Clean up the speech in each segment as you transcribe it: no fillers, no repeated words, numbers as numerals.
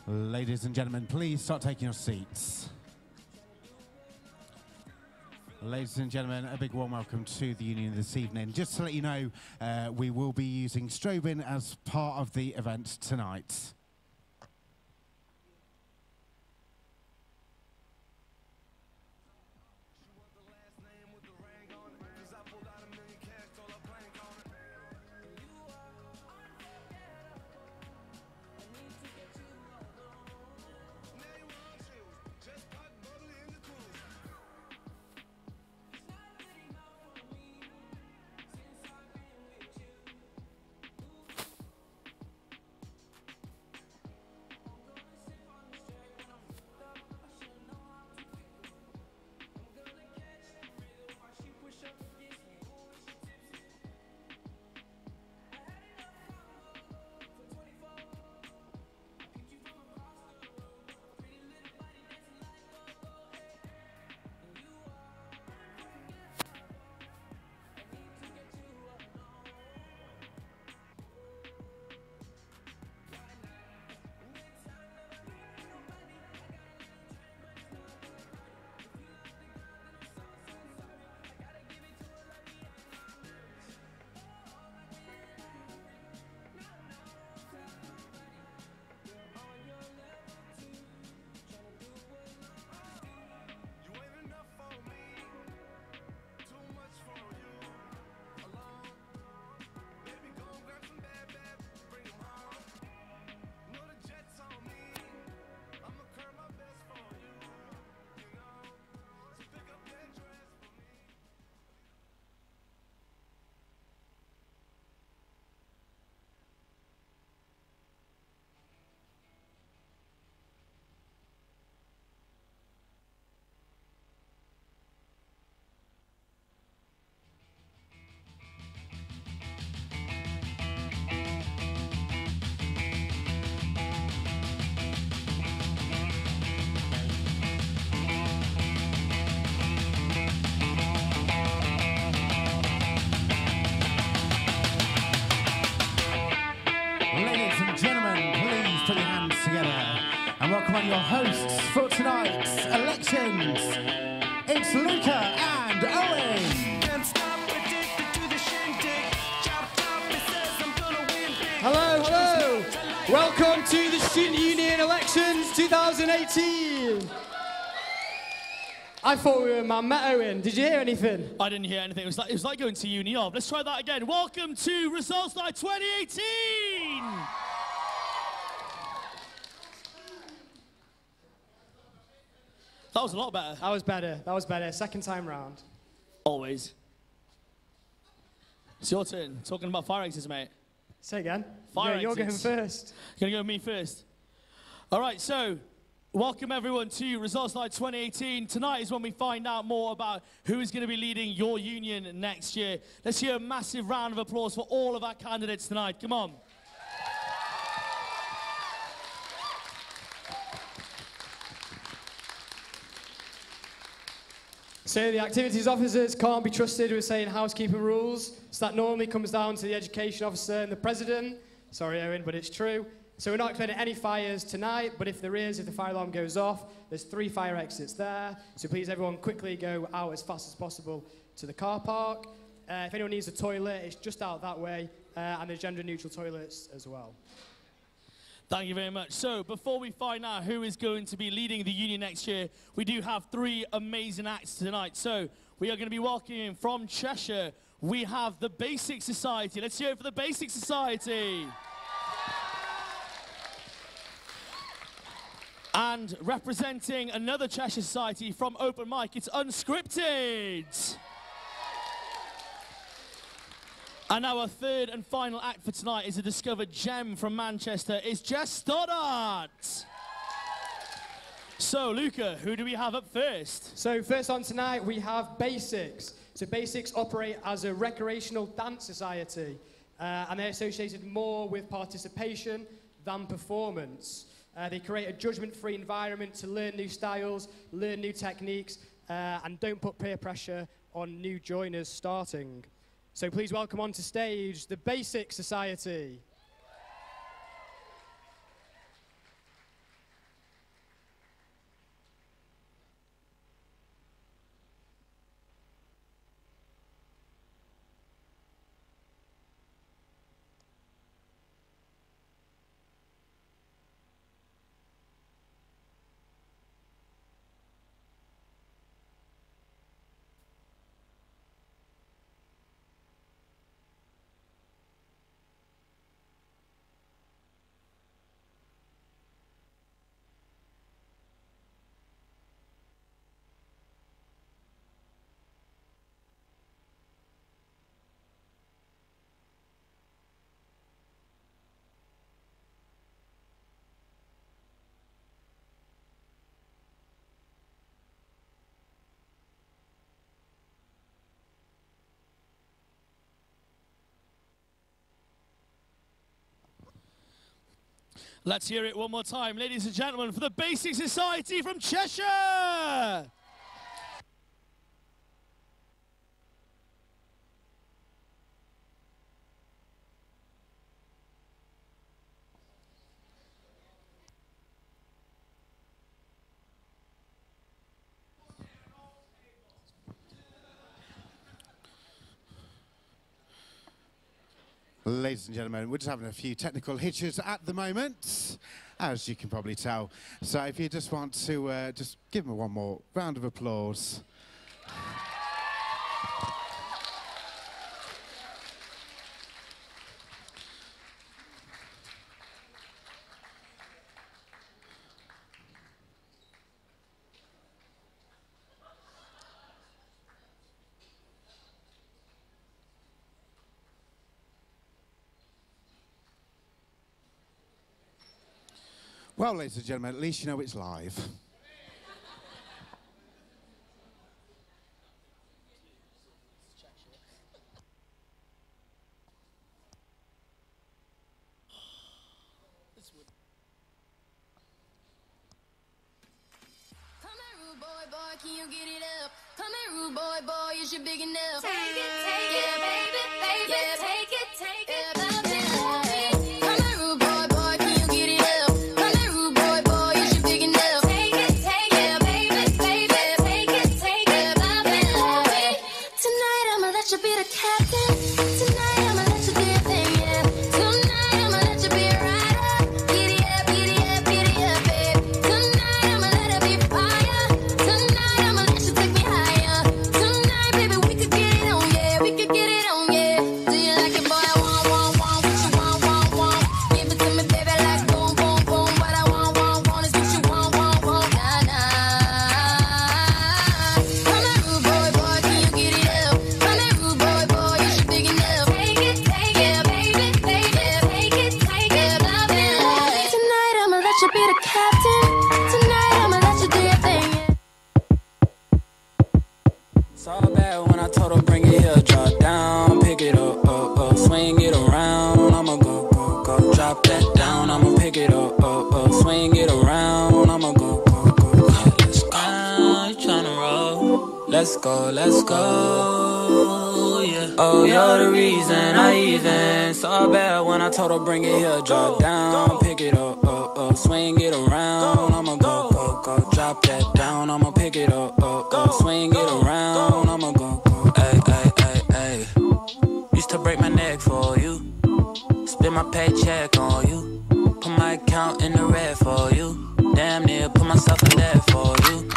Ladies and gentlemen, please start taking your seats. Ladies and gentlemen, a big warm welcome to the Union this evening. Just to let you know, we will be using strobing as part of the event tonight. Welcome on your hosts for tonight's elections. It's Luca and Owen. Hello, hello. Welcome to the Student Union elections 2018. I thought we were man met Owen. Did you hear anything? I didn't hear anything. It was like going to uni of. Let's try that again. Welcome to Results Night 2018. That was a lot better. That was better. That was better. Second time round. Always. It's your turn. Talking about fire exits, mate. Say again. Fire You're going exits. first. You're going to go with me first. All right, so welcome everyone to Results Night 2018. Tonight is when we find out more about who is going to be leading your union next year. Let's hear a massive round of applause for all of our candidates tonight. Come on. So the activities officers can't be trusted with saying housekeeping rules. So that normally comes down to the education officer and the president. Sorry, Owen, but it's true. So we're not expecting any fires tonight, but if there is, if the fire alarm goes off, there's 3 fire exits there. So please, everyone, quickly go out as fast as possible to the car park. If anyone needs a toilet, it's just out that way, and there's gender-neutral toilets as well. Thank you very much. So before we find out who is going to be leading the union next year, we do have 3 amazing acts tonight. So we are going to be welcoming from Cheshire. We have the Basic Society. Let's hear it for the Basic Society. And representing another Cheshire Society from Open Mic, it's Unscripted. And our third and final act for tonight is a discovered gem from Manchester. It's Jess Stoddart. So, Luca, who do we have up first? So first on tonight, we have Basics. So Basics operate as a recreational dance society, and they're associated more with participation than performance. They create a judgment-free environment to learn new styles, learn new techniques, and don't put peer pressure on new joiners starting. So please welcome onto stage the Basic Society. Let's hear it one more time, ladies and gentlemen, for the Basic Society from Cheshire. Ladies and gentlemen, we're just having a few technical hitches at the moment, as you can probably tell. So if you just want to just give them one more round of applause. Well, ladies and gentlemen, at least you know it's live. Come here, rude boy, can you get it up? Come here, rude boy, is you big enough? Take it, yeah, baby, yeah, take it, love it. Let's go, yeah. Oh, you're the reason I even saw bad when I told her bring it here, drop down, pick it up, swing it around. I'ma go, drop that down. I'ma pick it up, swing it around. I'ma go, ay. Used to break my neck for you, spend my paycheck on you, put my account in the red for you, damn near put myself in debt for you.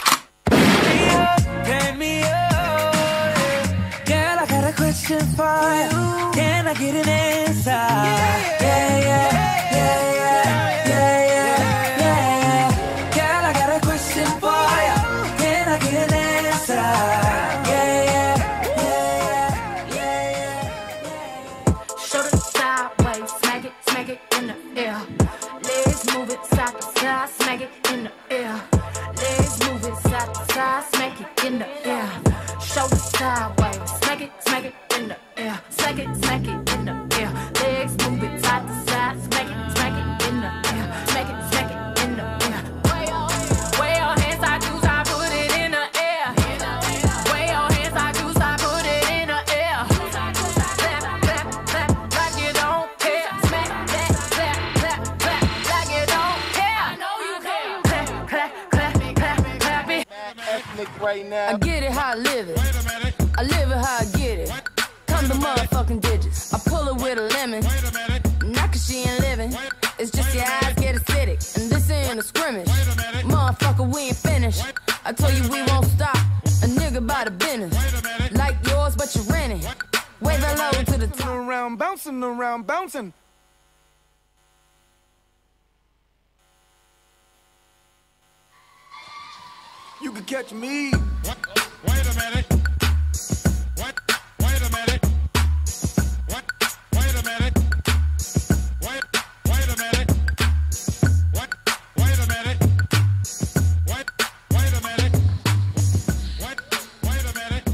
Turn me up. Girl, I got a question for you. Can I get an answer? Yeah. Girl, I got a question for you. Can I get an answer? Yeah. Show it sideways, smack it in the air. Legs move it side to side, smack it in the air. Legs move it side to side, smack it in the air. Shoulder sideways, smack it in the air. Smack it in the air. Legs move it side to side, smack it in the air. Smack it in the air. Way your hands, I put it in the air. Way your hands, I put it in the air. Clap, like you don't care. Smack that, clap, like you don't care. I know you care. Clap it. Ethnic right now. I get it how I live it. I live it how I get it. Come to motherfucking digits. I pull it with a lemon. Not cause she ain't living. It's just your eyes get acidic. And this ain't a scrimmage. Motherfucker, we ain't finished. I told you we won't stop. A nigga by the business. Like yours, but you're renting. Wave hello to the top. Around, bouncing. You can catch me. Wait a minute. Wait a minute. Wait a minute. Wait a minute. Wait a minute. Wait a minute. Wait a minute.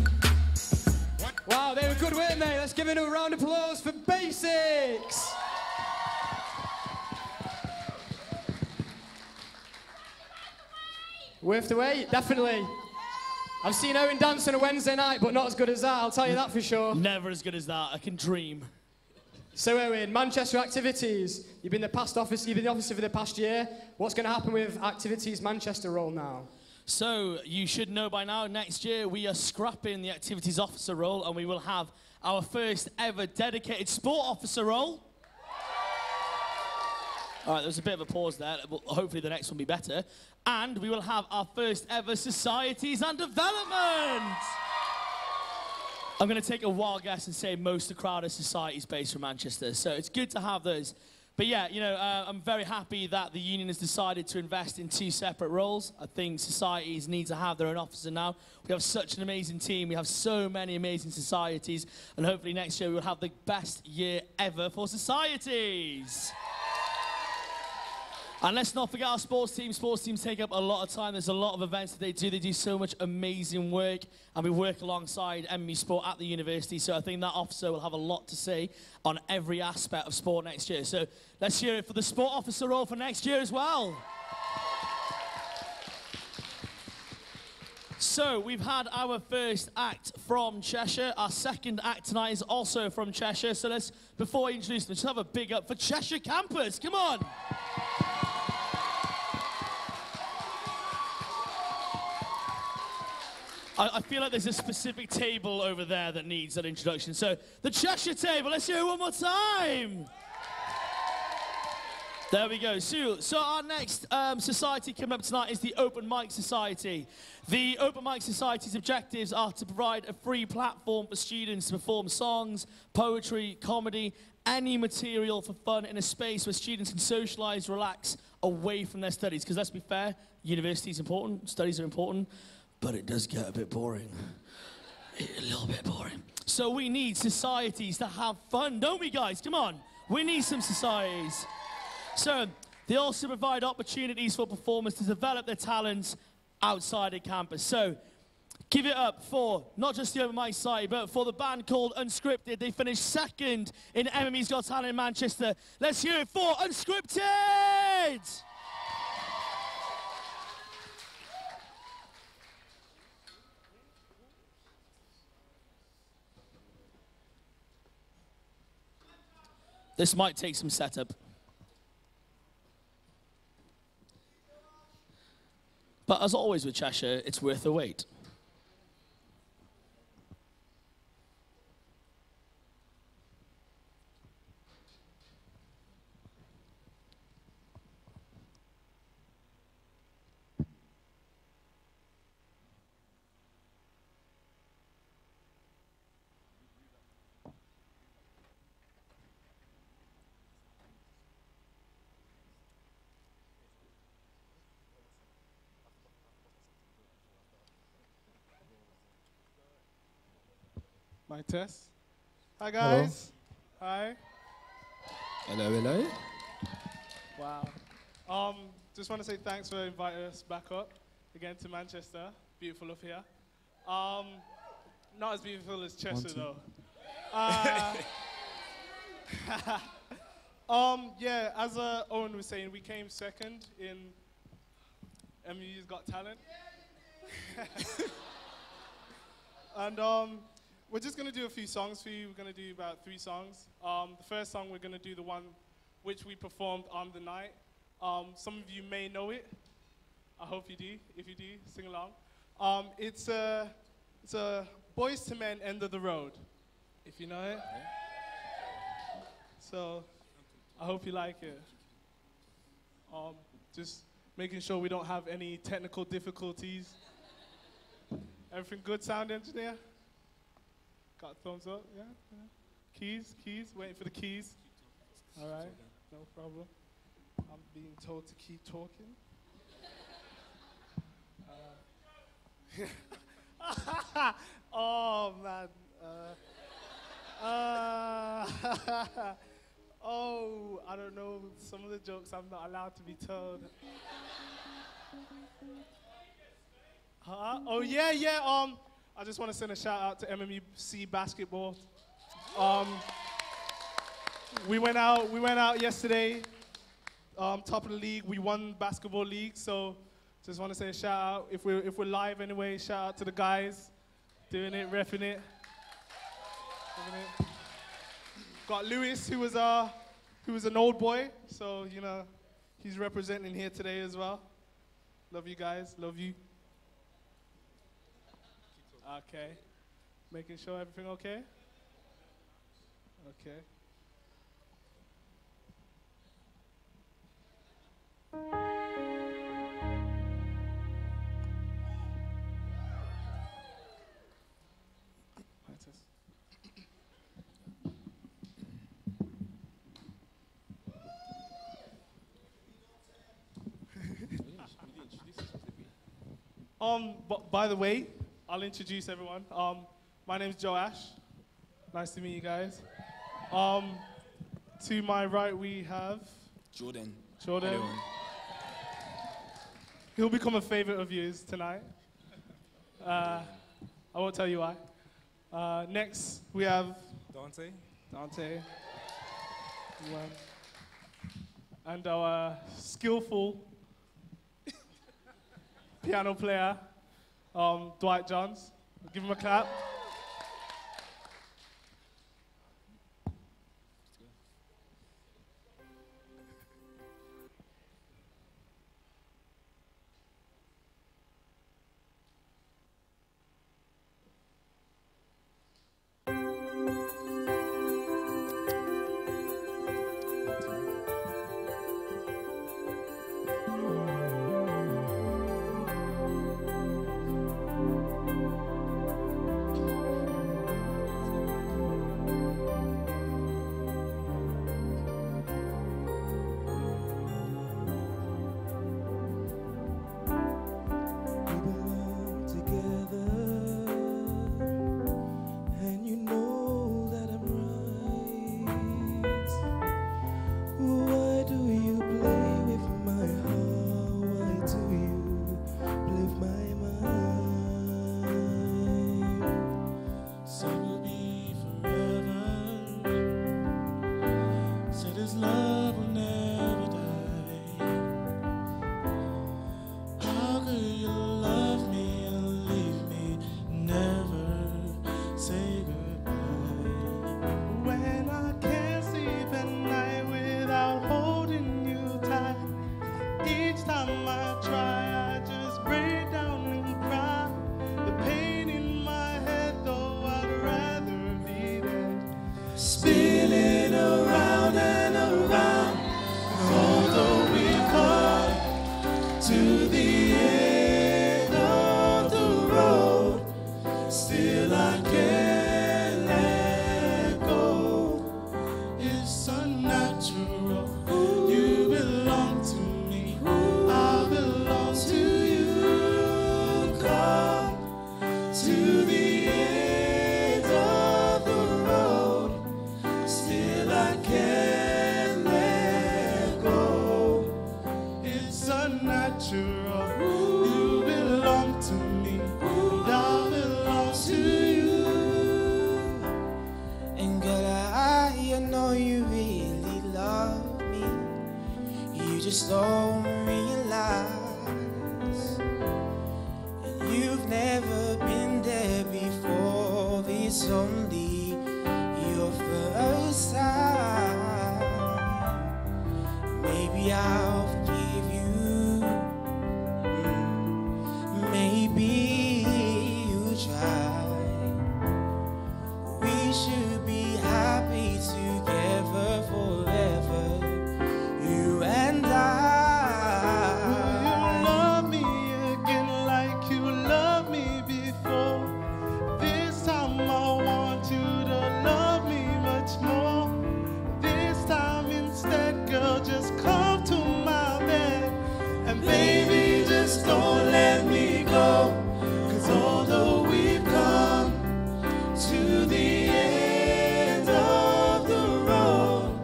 Wow, they were good, weren't they? Let's give it a round of applause for Basics. Worth the wait, definitely. I've seen Owen dance on a Wednesday night, but not as good as that, I'll tell you that for sure. Never as good as that, I can dream. So Owen, Manchester Activities, you've been the officer for the past year. What's going to happen with Activities Manchester role now? So, you should know by now, next year we are scrapping the Activities Officer role and we will have our first ever dedicated Sport Officer role. All right, there was a bit of a pause there. Hopefully the next one will be better. And we will have our first ever Societies and Development. I'm going to take a wild guess and say most of the crowd are societies based from Manchester. So it's good to have those. But yeah, you know, I'm very happy that the union has decided to invest in 2 separate roles. I think societies need to have their own officer now. We have such an amazing team. We have so many amazing societies. And hopefully next year we will have the best year ever for societies. And let's not forget our sports teams. Sports teams take up a lot of time. There's a lot of events that they do. They do so much amazing work. And we work alongside MME Sport at the university. So I think that officer will have a lot to say on every aspect of sport next year. So let's hear it for the sport officer role for next year as well. So we've had our first act from Cheshire. Our second act tonight is also from Cheshire. So let's, before I introduce them, just have a big up for Cheshire campus. Come on. I feel like there's a specific table over there that needs that introduction. So, the Cheshire table, let's hear it one more time. There we go. So our next society coming up tonight is the Open Mic Society. The Open Mic Society's objectives are to provide a free platform for students to perform songs, poetry, comedy, any material for fun in a space where students can socialise, relax away from their studies. Because let's be fair, university is important, studies are important. But it does get a bit boring. A little bit boring. So we need societies to have fun, don't we, guys? Come on. We need some societies. So they also provide opportunities for performers to develop their talents outside of campus. So give it up for not just the Open Mic Society, but for the band called Unscripted. They finished second in MME's Got Talent in Manchester. Let's hear it for Unscripted! This might take some setup. But as always with Cheshire, it's worth the wait. My test. Hi guys. Hello. Hi. Hello, hello. Wow. Just want to say thanks for inviting us back up again to Manchester. Beautiful up here. Not as beautiful as Cheshire though. Yeah, as Owen was saying, we came second in MU's Got Talent. And we're just going to do a few songs for you. We're going to do about 3 songs. The first song, we're going to do the one which we performed on the night. Some of you may know it. I hope you do. If you do, sing along. It's a Boys to Men, End of the Road, if you know it. So I hope you like it. Just making sure we don't have any technical difficulties. Everything good, sound engineer? Got a thumbs up, yeah? Keys, waiting for the keys. All right, no problem. I'm being told to keep talking. Oh, man. Oh, I don't know. Some of the jokes I'm not allowed to be told. Oh, yeah. I just want to send a shout out to MMUC basketball. We went out yesterday, top of the league. We won basketball league, so Just want to say a shout out. If we're live anyway, shout out to the guys doing it, repping it. Got Lewis, who was an old boy, so you know he's representing here today as well. Love you guys, love you. Okay, making sure everything okay. Okay. By the way, I'll introduce everyone. My name's Joash. Nice to meet you guys. To my right we have Jordan. Jordan. Hello. He'll become a favorite of yours tonight. I won't tell you why. Next we have Dante. Dante. And our skillful piano player, Dwight Johns. Give him a clap. just don't realize. And you've never been there before. It's only your first time. Maybe I'll forgive you. Maybe you try. We should be happy together forever. You and I. Will you love me again like you loved me before? This time I want you to love me much more. This time instead, girl, just come to my bed. And baby, just don't let me go. 'Cause although we've come to the end of the road,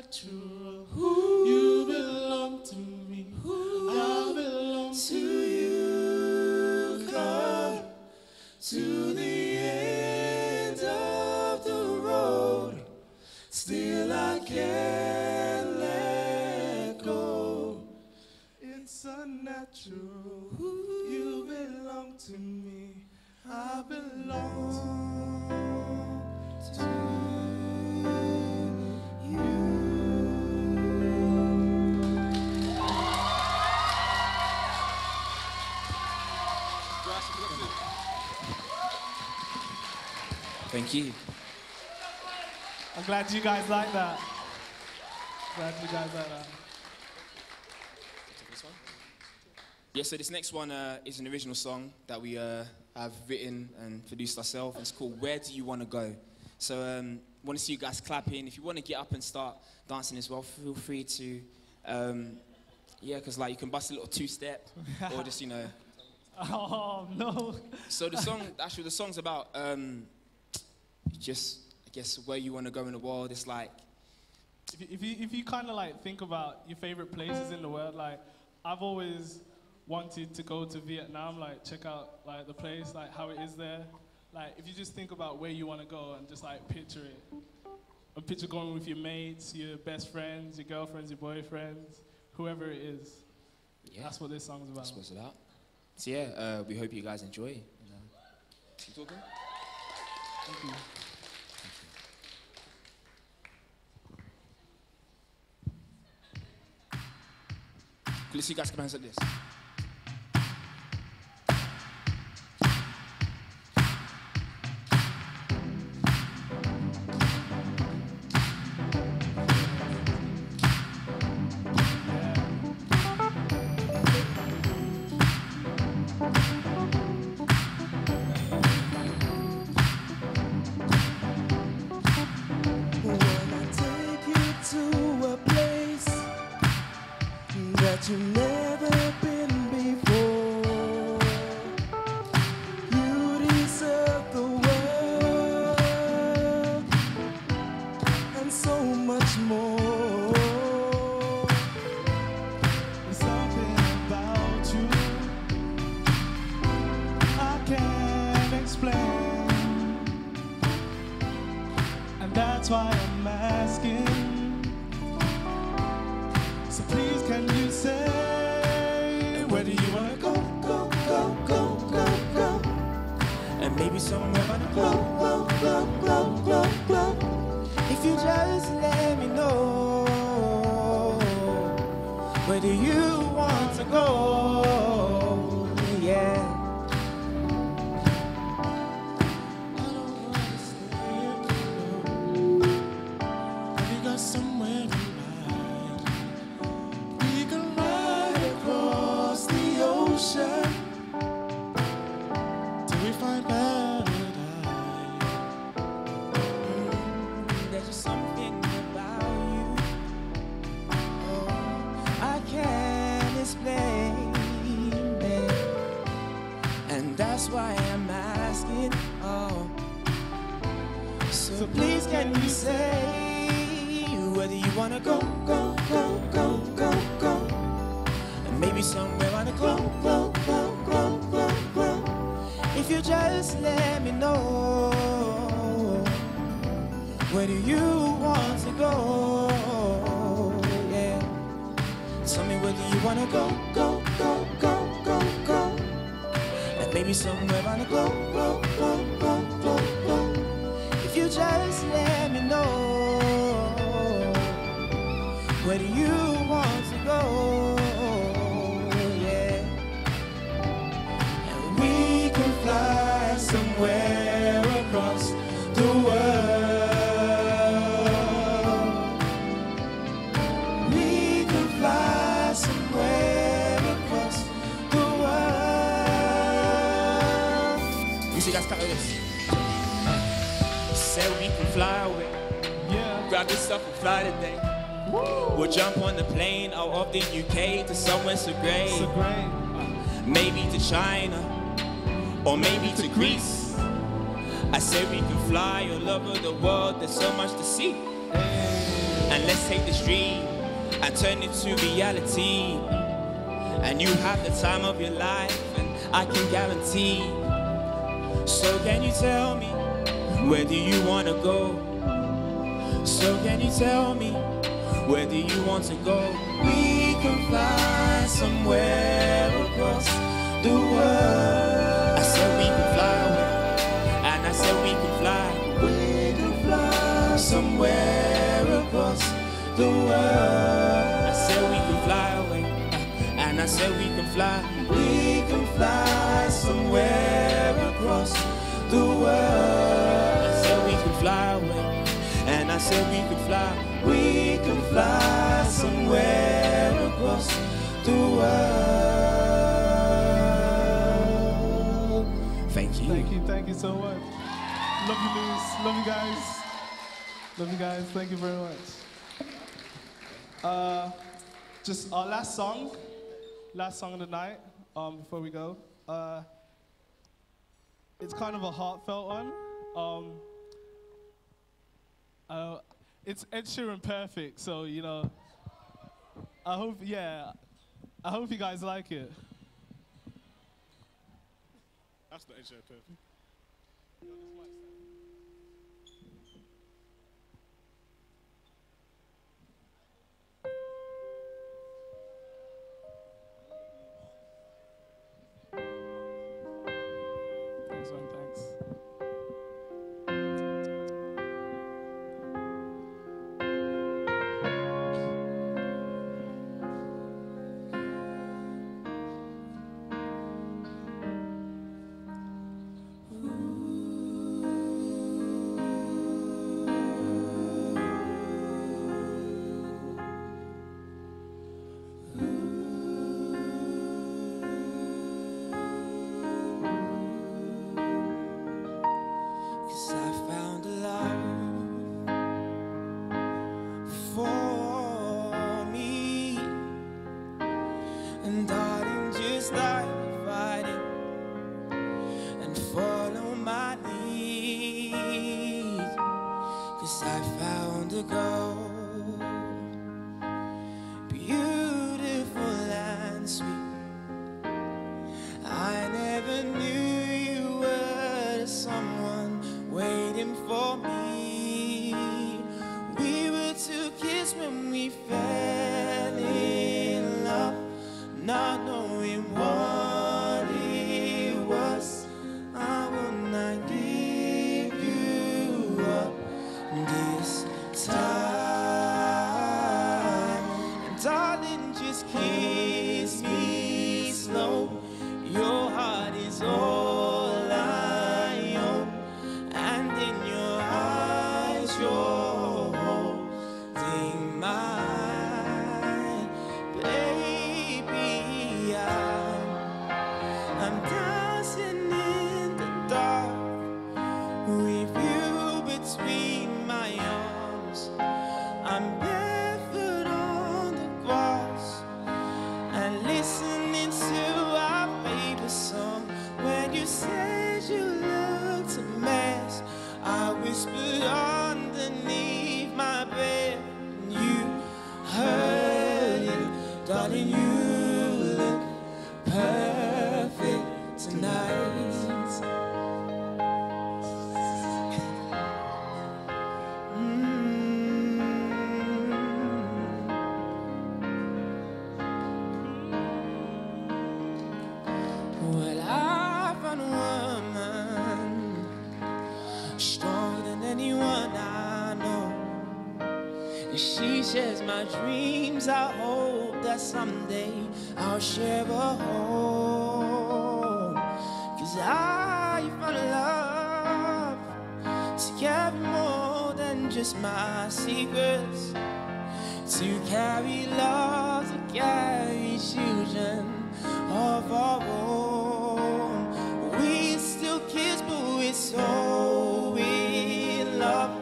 natural. You belong to me. I belong to you. Come to the end of the road. Still I can't let go. It's unnatural. You belong to me. I belong to you. Thank you. I'm glad you guys like that. Glad you guys like that. Yeah, so this next one is an original song that we have written and produced ourselves. It's called Where Do You Want to Go? So want to see you guys clapping. If you want to get up and start dancing as well, feel free to. Yeah, because like you can bust a little two-step or just, you know. Oh, no. So the song, actually the song's about just, I guess, where you want to go in the world. It's like... If you kind of like think about your favorite places in the world, like I've always wanted to go to Vietnam, like check out like the place, like how it is there. Like if you just think about where you want to go and just like picture it. And picture going with your mates, your best friends, your girlfriends, your boyfriends, whoever it is. Yeah. That's what this song's about. That's what it's about. So yeah, we hope you guys enjoy. You talking? Thank you. Let's see you guys come hands like this. You've never been before. You deserve the world and so much more. There's something about you I can't explain, and that's why I'm asking. So please can you say, where do you wanna go, go, go, go, go, go? And maybe somewhere on the globe, globe, globe, globe, globe, globe. If you just let me know, where do you want to go? Yeah. I don't wanna stay alone. Have you got somewhere in mind? Till we find paradise. There's just something about you, oh, I can't explain it. And that's why I'm asking, oh. So please can you say whether you wanna go, go, go, go, go, go? And maybe somewhere on the globe, globe, globe, globe, globe, globe. If you just let me know, where do you want to go? Yeah. Tell me whether you wanna go, go, go, go, go, go. And maybe somewhere on the globe, globe, globe, globe, globe, globe. If you just let me know, where do you want to go? Fly somewhere across the world. We can fly somewhere across the world. You see guys, cut with this. Said we can fly away. Yeah. Grab this stuff and fly today. Woo. We'll jump on the plane out of the UK to somewhere so great. So great. Maybe to China. Or maybe to Greece. I say we can fly all over the world, there's so much to see. And let's take this dream and turn it to reality. And you have the time of your life, and I can guarantee. So can you tell me, where do you want to go? So can you tell me, where do you want to go? We can fly somewhere across the world. I said we can fly away, and I said we can fly. We can fly somewhere across the world. I said we can fly away, and I said we can fly. We can fly somewhere across the world. I said we can fly away, and I said we can fly. We can fly somewhere across the world. Thank you. Thank you so much. Love you, Luz. Love you guys. Love you guys. Thank you very much. Just our last song of the night. Before we go, it's kind of a heartfelt one. It's Ed Sheeran Perfect, so you know. I hope you guys like it. That's not Ed Sheeran Perfect. Thanks, man. Thanks. Shares my dreams. I hope that someday I'll share a home. 'Cause I found love to carry more than just my secrets, to carry love, to carry children of our own. We're still kids, but we're so in love,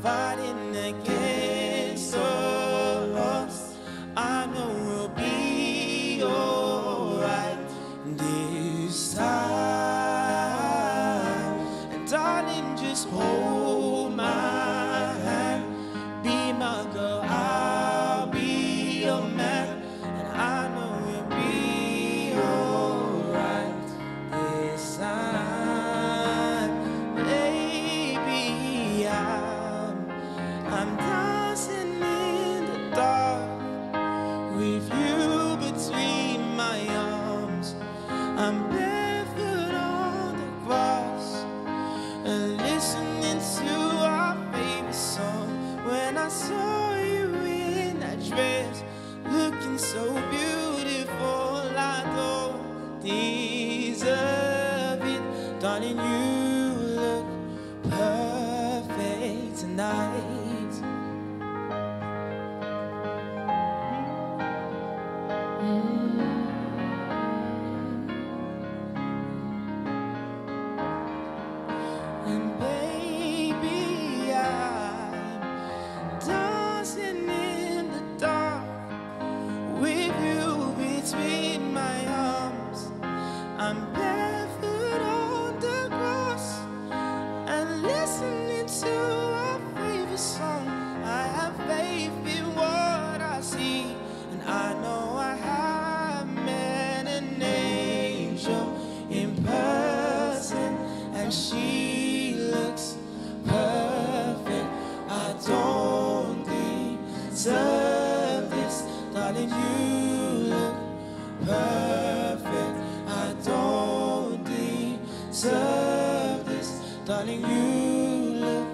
fighting against us. I know we'll be alright this time. And darling, just hold my hand, be my girl. tonight. And baby, I'm dancing in the dark with you between my arms. I'm barefoot on the grass and listening to our favorite song. I have faith in what I see, and I know I have met an angel in person, and she looks perfect. I don't deserve this, darling, you look perfect. I don't deserve this, darling, you look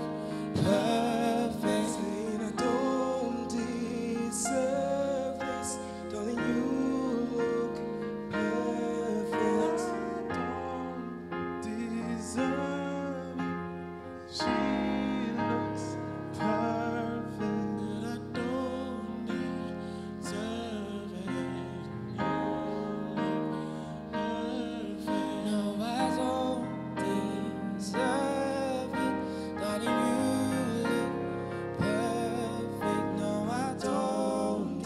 perfect. Saying I don't deserve this, darling, you look perfect. I don't deserve it. She looks perfect. I don't deserve it. No, I don't deserve it, darling, you look perfect. No, I don't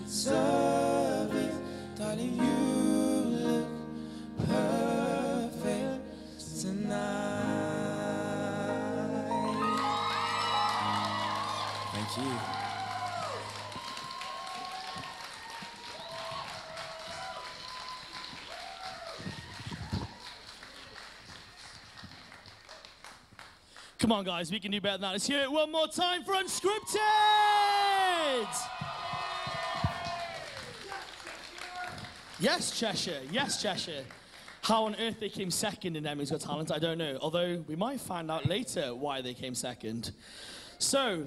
deserve it, darling, you look perfect tonight. Thank you. Come on, guys, we can do better than that. Let's hear it one more time for Unscripted! Yes, Cheshire. Yes, Cheshire. How on earth they came second in Emmy's Got Talent, I don't know. Although we might find out later why they came second. So,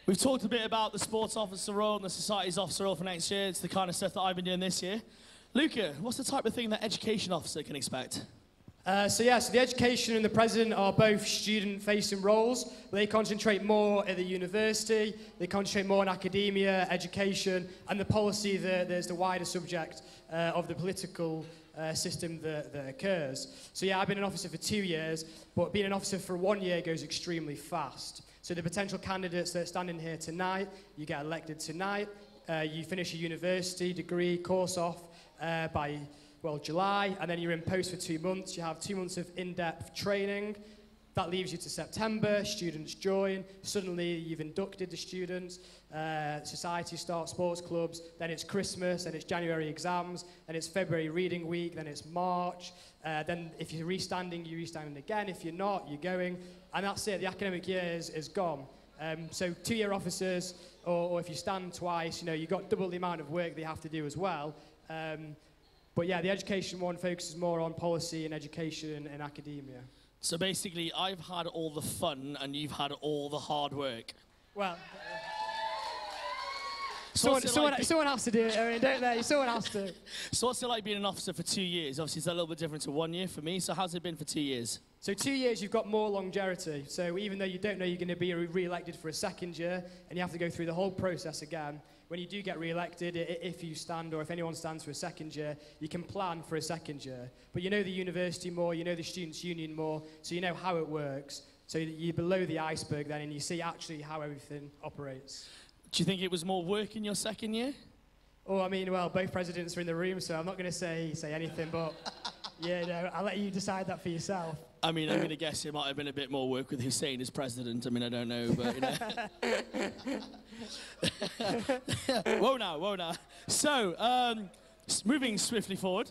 we've talked a bit about the sports officer role and the society's officer role for next year. It's the kind of stuff that I've been doing this year. Luca, what's the type of thing that education officer can expect? So the education and the president are both student-facing roles. They concentrate more at the university, they concentrate more on academia, education, and the policy there's the wider subject of the political system that occurs. So yeah, I've been an officer for 2 years, but being an officer for 1 year goes extremely fast. So the potential candidates that are standing here tonight, you get elected tonight, you finish a university degree course off by July, and then you're in post for 2 months. You have 2 months of in-depth training. That leaves you to September. Students join. Suddenly, you've inducted the students. Society starts, sports clubs. Then it's Christmas. Then it's January exams. Then it's February reading week. Then it's March. Then if you're restanding, you're restanding again. If you're not, you're going. And that's it. The academic year is gone. So 2-year officers, or if you stand twice, you've got double the amount of work they have to do as well. But yeah, the education one focuses more on policy and education and academia. So basically, I've had all the fun and you've had all the hard work. Well, someone has to do it, I mean, don't they? Someone has to. So what's it like being an officer for 2 years? Obviously, it's a little bit different to 1 year for me. So how's it been for 2 years? So 2 years, you've got more longevity. So even though you don't know you're going to be re-elected for a second year, and you have to go through the whole process again, when you do get re-elected, if you stand or if anyone stands for a second year, you can plan for a second year. But you know the university more, you know the students' union more, so you know how it works. So you're below the iceberg then, and you see actually how everything operates. Do you think it was more work in your second year? Oh, I mean, well, both presidents are in the room, so I'm not going to say anything, but yeah, no, I'll let you decide that for yourself. I mean, I'm going to guess it might have been a bit more work with Hussein as president. I mean, I don't know, but, Whoa now. So, moving swiftly forward,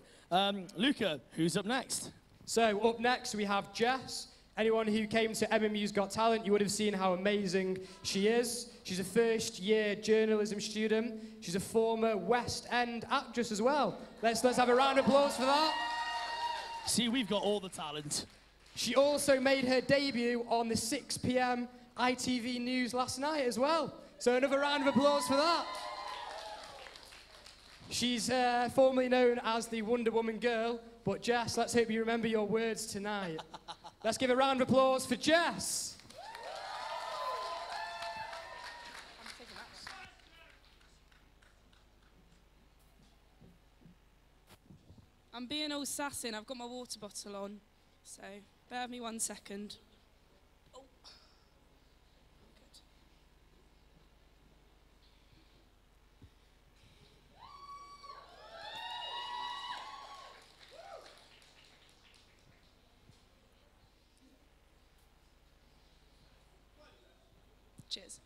Luca, who's up next? So, up next, we have Jess. Anyone who came to MMU's Got Talent, you would have seen how amazing she is. She's a first-year journalism student. She's a former West End actress as well. Let's have a round of applause for that. See, we've got all the talent. She also made her debut on the 6 p.m. ITV News last night as well. So another round of applause for that. She's formerly known as the Wonder Woman girl, but Jess, let's hope you remember your words tonight. Let's give a round of applause for Jess. I'm being all sassy and I've got my water bottle on, so bear with me 1 second. Oh. Good. Cheers.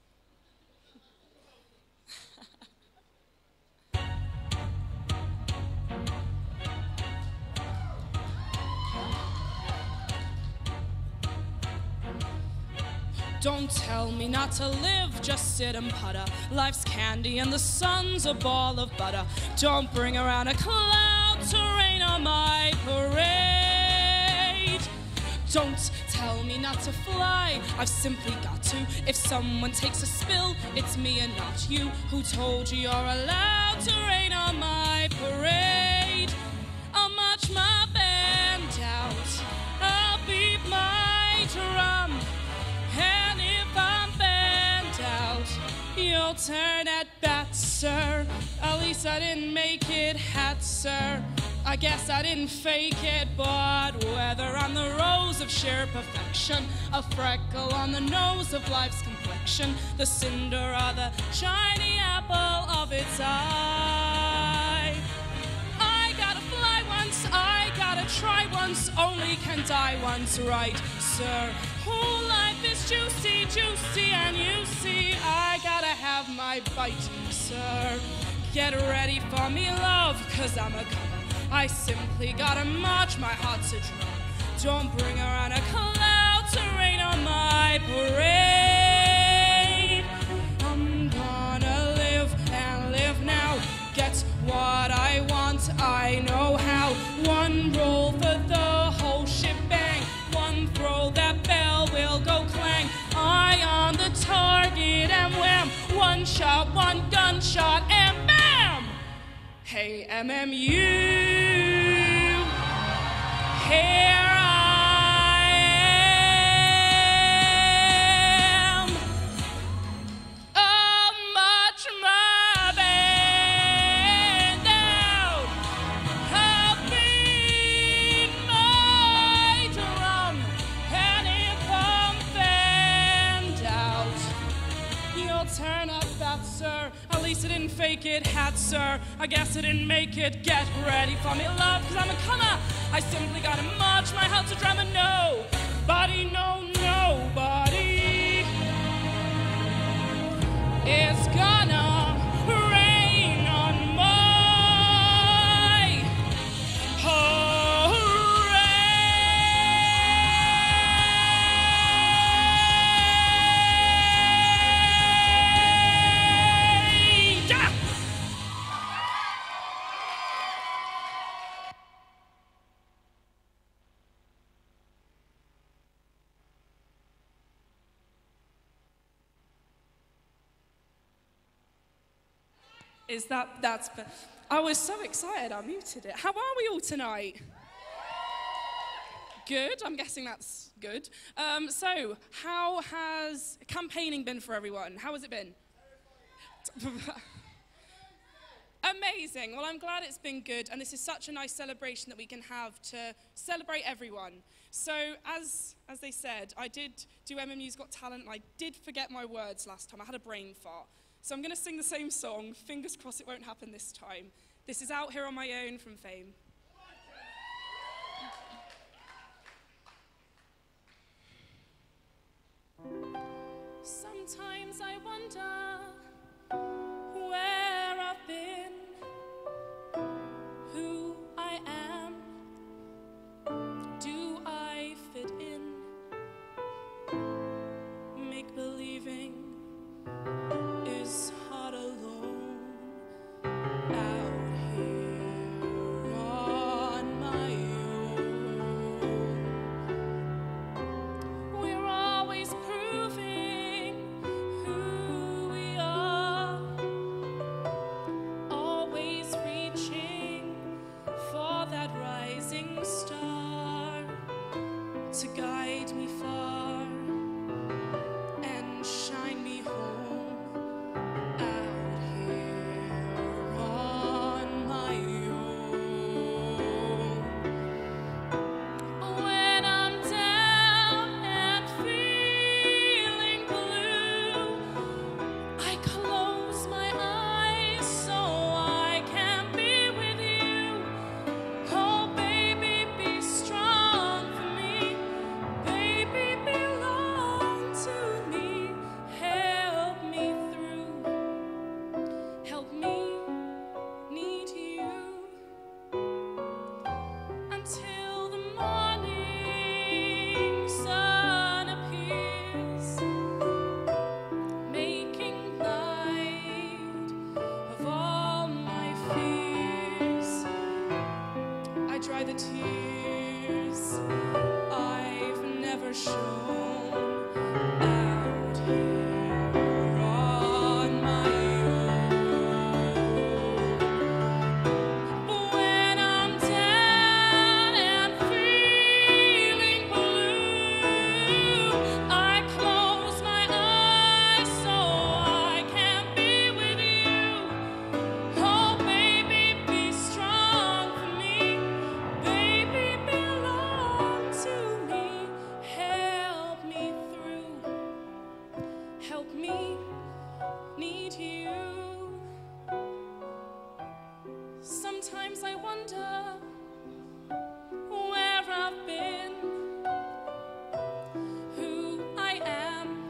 Don't tell me not to live, just sit and putter. Life's candy and the sun's a ball of butter. Don't bring around a cloud to rain on my parade. Don't tell me not to fly, I've simply got to. If someone takes a spill, it's me and not you. Who told you you're allowed to rain on my parade? I'll march my band out, I'll beat my drum. And if I'm banned out, you'll turn at bat, sir. At least I didn't make it hat, sir. I guess I didn't fake it, but whether I'm the rose of sheer perfection, a freckle on the nose of life's complexion, the cinder or the shiny apple of its eye. I gotta fly once, I gotta try once, only can die once, right, sir? Oh, life is juicy, juicy, and you see, I gotta have my bite, sir. Get ready for me, love, 'cause I'm a comer. I simply gotta march my heart to drum. Don't bring around a cloud to rain on my parade. I'm gonna live and live now. Get what I want, I know how. One roll for the whole shebang. One throw, that bell will go clang. Eye on the target and wham. One shot, one gunshot and bam! Hey, MMU, here I am. I'll march my band out. I'll beat my drum. And if I'm banned out, you'll turn up that, sir. At least I didn't fake it, hat, sir. I guess I didn't make it. Get ready for me, love, 'cause I'm a comer. I simply gotta march my heart to drum and nobody, no, nobody is gonna rain on my I was so excited, I muted it. How are we all tonight? Good, I'm guessing that's good. So, how has campaigning been for everyone? How has it been? Amazing, well I'm glad it's been good, and this is such a nice celebration that we can have to celebrate everyone. So, as they said, I did do MMU's Got Talent, and I did forget my words last time. I had a brain fart. So I'm going to sing the same song. Fingers crossed it won't happen this time. This is Out Here on My Own from Fame. Sometimes I wonder where I've been, who I am, do I fit in, make believing is hard alone, out here on my own. We're always proving who we help me need you. Sometimes I wonder where I've been, who I am,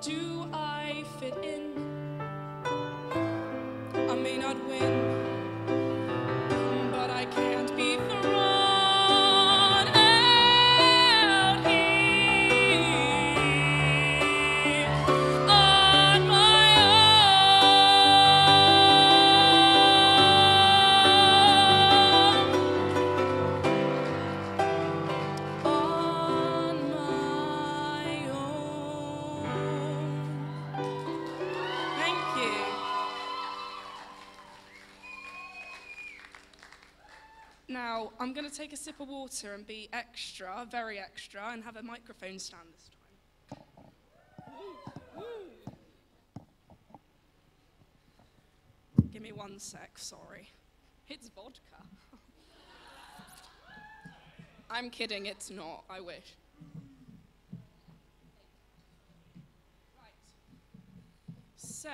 do I fit in? I may not win, but I can't be thrown out here on my own. Thank you. Now, I'm going to take a sip of water and be extra, very extra, and have a microphone stand this time. Give me 1 sec, sorry. It's vodka. I'm kidding, it's not, I wish. Right. So,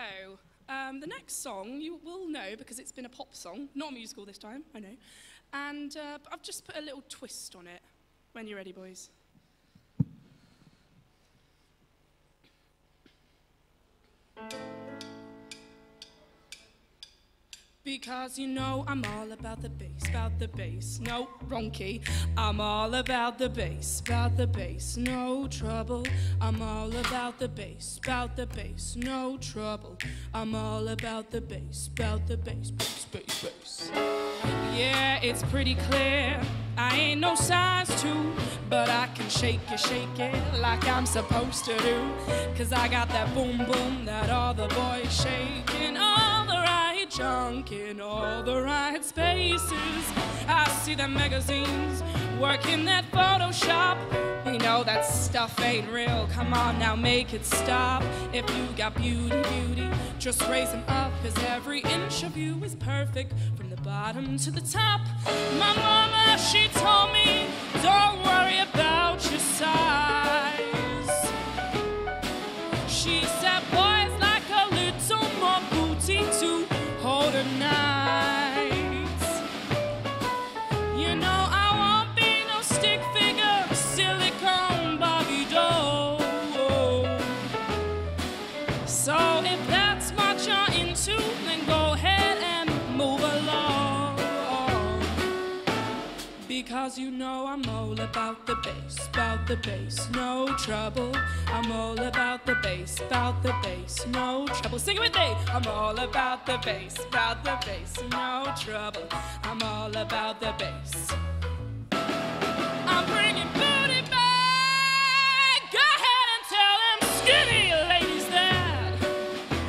the next song you will know because it's been a pop song, not a musical this time, I know. And but I've just put a little twist on it. When you're ready, boys. Because you know I'm all about the bass, no, wrong key. I'm all about the bass, no trouble. I'm all about the bass, no trouble. I'm all about the bass, bass. Yeah, it's pretty clear, I ain't no size 2, but I can shake it like I'm supposed to do. 'Cause I got that boom boom that all the boys shaking, all the right junk in all the right spaces. I see the magazines working that Photoshop. We know that stuff ain't real, come on now make it stop. If you got beauty, just raise them up, 'cause every inch of you is perfect from the bottom to the top. My mama, she told me, don't worry about your size. She said, boys like a little more booty to hold a night. You know I won't be no stick figure, silicone Barbie doll. So if that's what you're into, then go ahead and move along. Because you know I'm all about the bass, no trouble. I'm all about the bass, no trouble. Sing it with me! I'm all about the bass, no trouble. I'm all about the bass. I'm bringing booty back. Go ahead and tell them skinny ladies that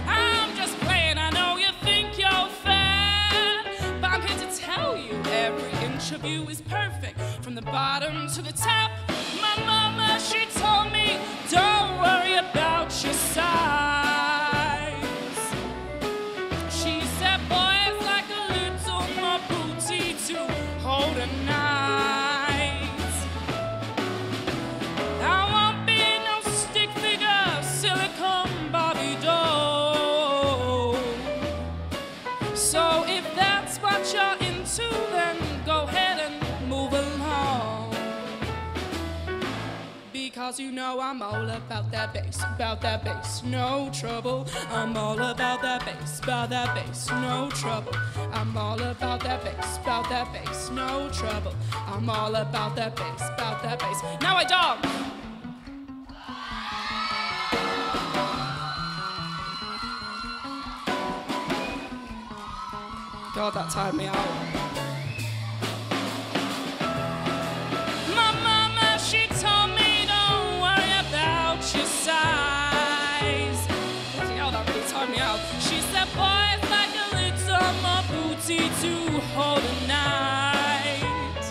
I'm just playing. I know you think you're fat, but I'm here to tell you every inch of you is perfect from the bottom to the top. My mama, she told me, don't worry about your size. She said, boys like a little more booty to hold a night. I won't be no stick figure, silicone Barbie doll. So if that's what you're into, then go ahead and move along. Because you know I'm all about that bass, no trouble. I'm all about that bass, no trouble. I'm all about that bass, no trouble. I'm all about that bass. Now I dog. God, that tired me out. My mama, she told me, don't worry about your size. Oh, that really tired me out. She said, boys like a little more booty to hold a night.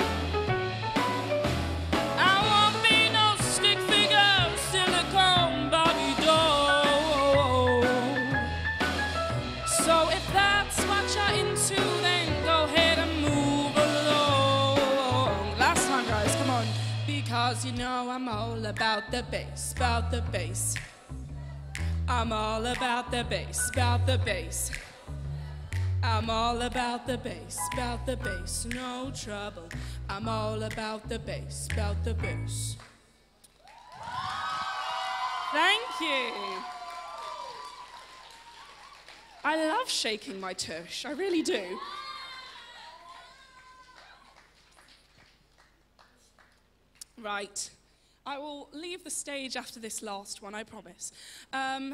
I won't be no stick figure, silicone Barbie doll. So if that's what you're into, then go ahead and move along. Last time, guys, come on. Because you know I'm all about the bass, I'm all about the bass, about the bass. I'm all about the bass, no trouble. I'm all about the bass, about the bass. Thank you. I love shaking my tush, I really do. Right. I will leave the stage after this last one, I promise.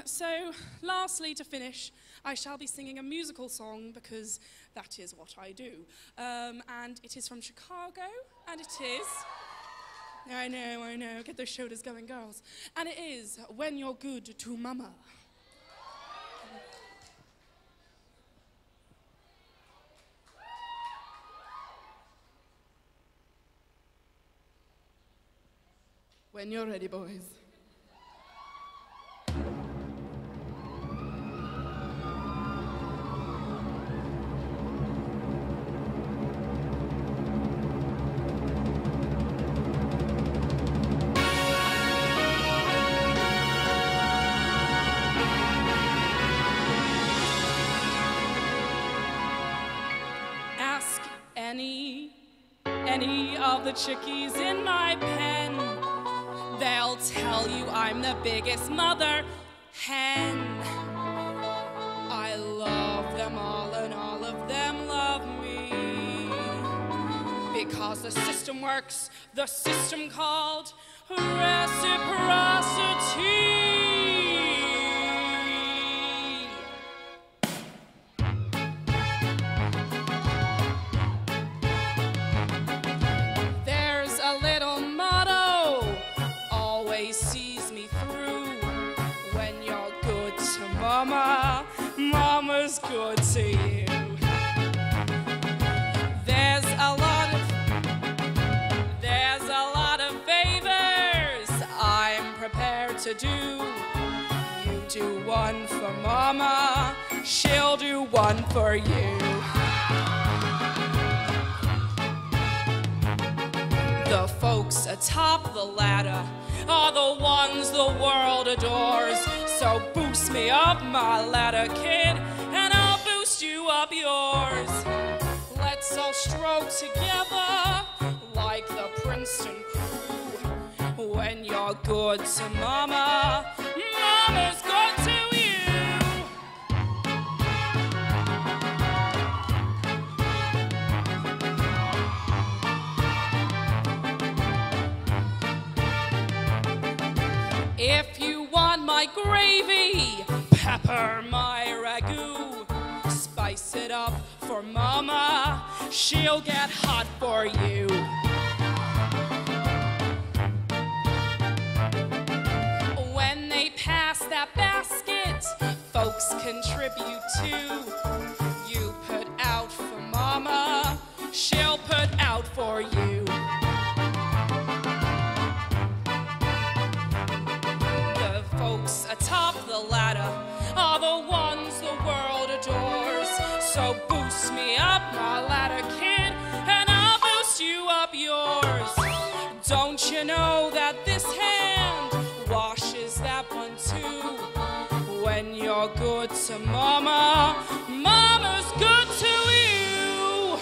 So, lastly, to finish, I shall be singing a musical song because that is what I do. And it is from Chicago, and it is... I know, get those shoulders going, girls. And it is When You're Good to Mama. When you're ready, boys. Ask any of the chickies in my pen. They'll tell you I'm the biggest mother hen. I love them all and all of them love me. Because the system works, the system called reciprocity. There's a little motto always sees me through. When you're good to mama, mama's good to you. There's a lot of favors I'm prepared to do. You do one for mama, she'll do one for you. The folks atop the ladder are the ones the world adores. So boost me up my ladder, kid, and I'll boost you up yours. Let's all stroke together like the Princeton crew. When you're good to mama, mama's good to you. If you want my gravy, pepper my ragu. Spice it up for mama, she'll get hot for you. When they pass that basket, folks contribute too. You put out for mama, she'll put out for you. Folks atop the ladder are the ones the world adores. So boost me up my ladder, kid, and I'll boost you up yours. Don't you know that this hand washes that one too? When you're good to mama, mama's good to you.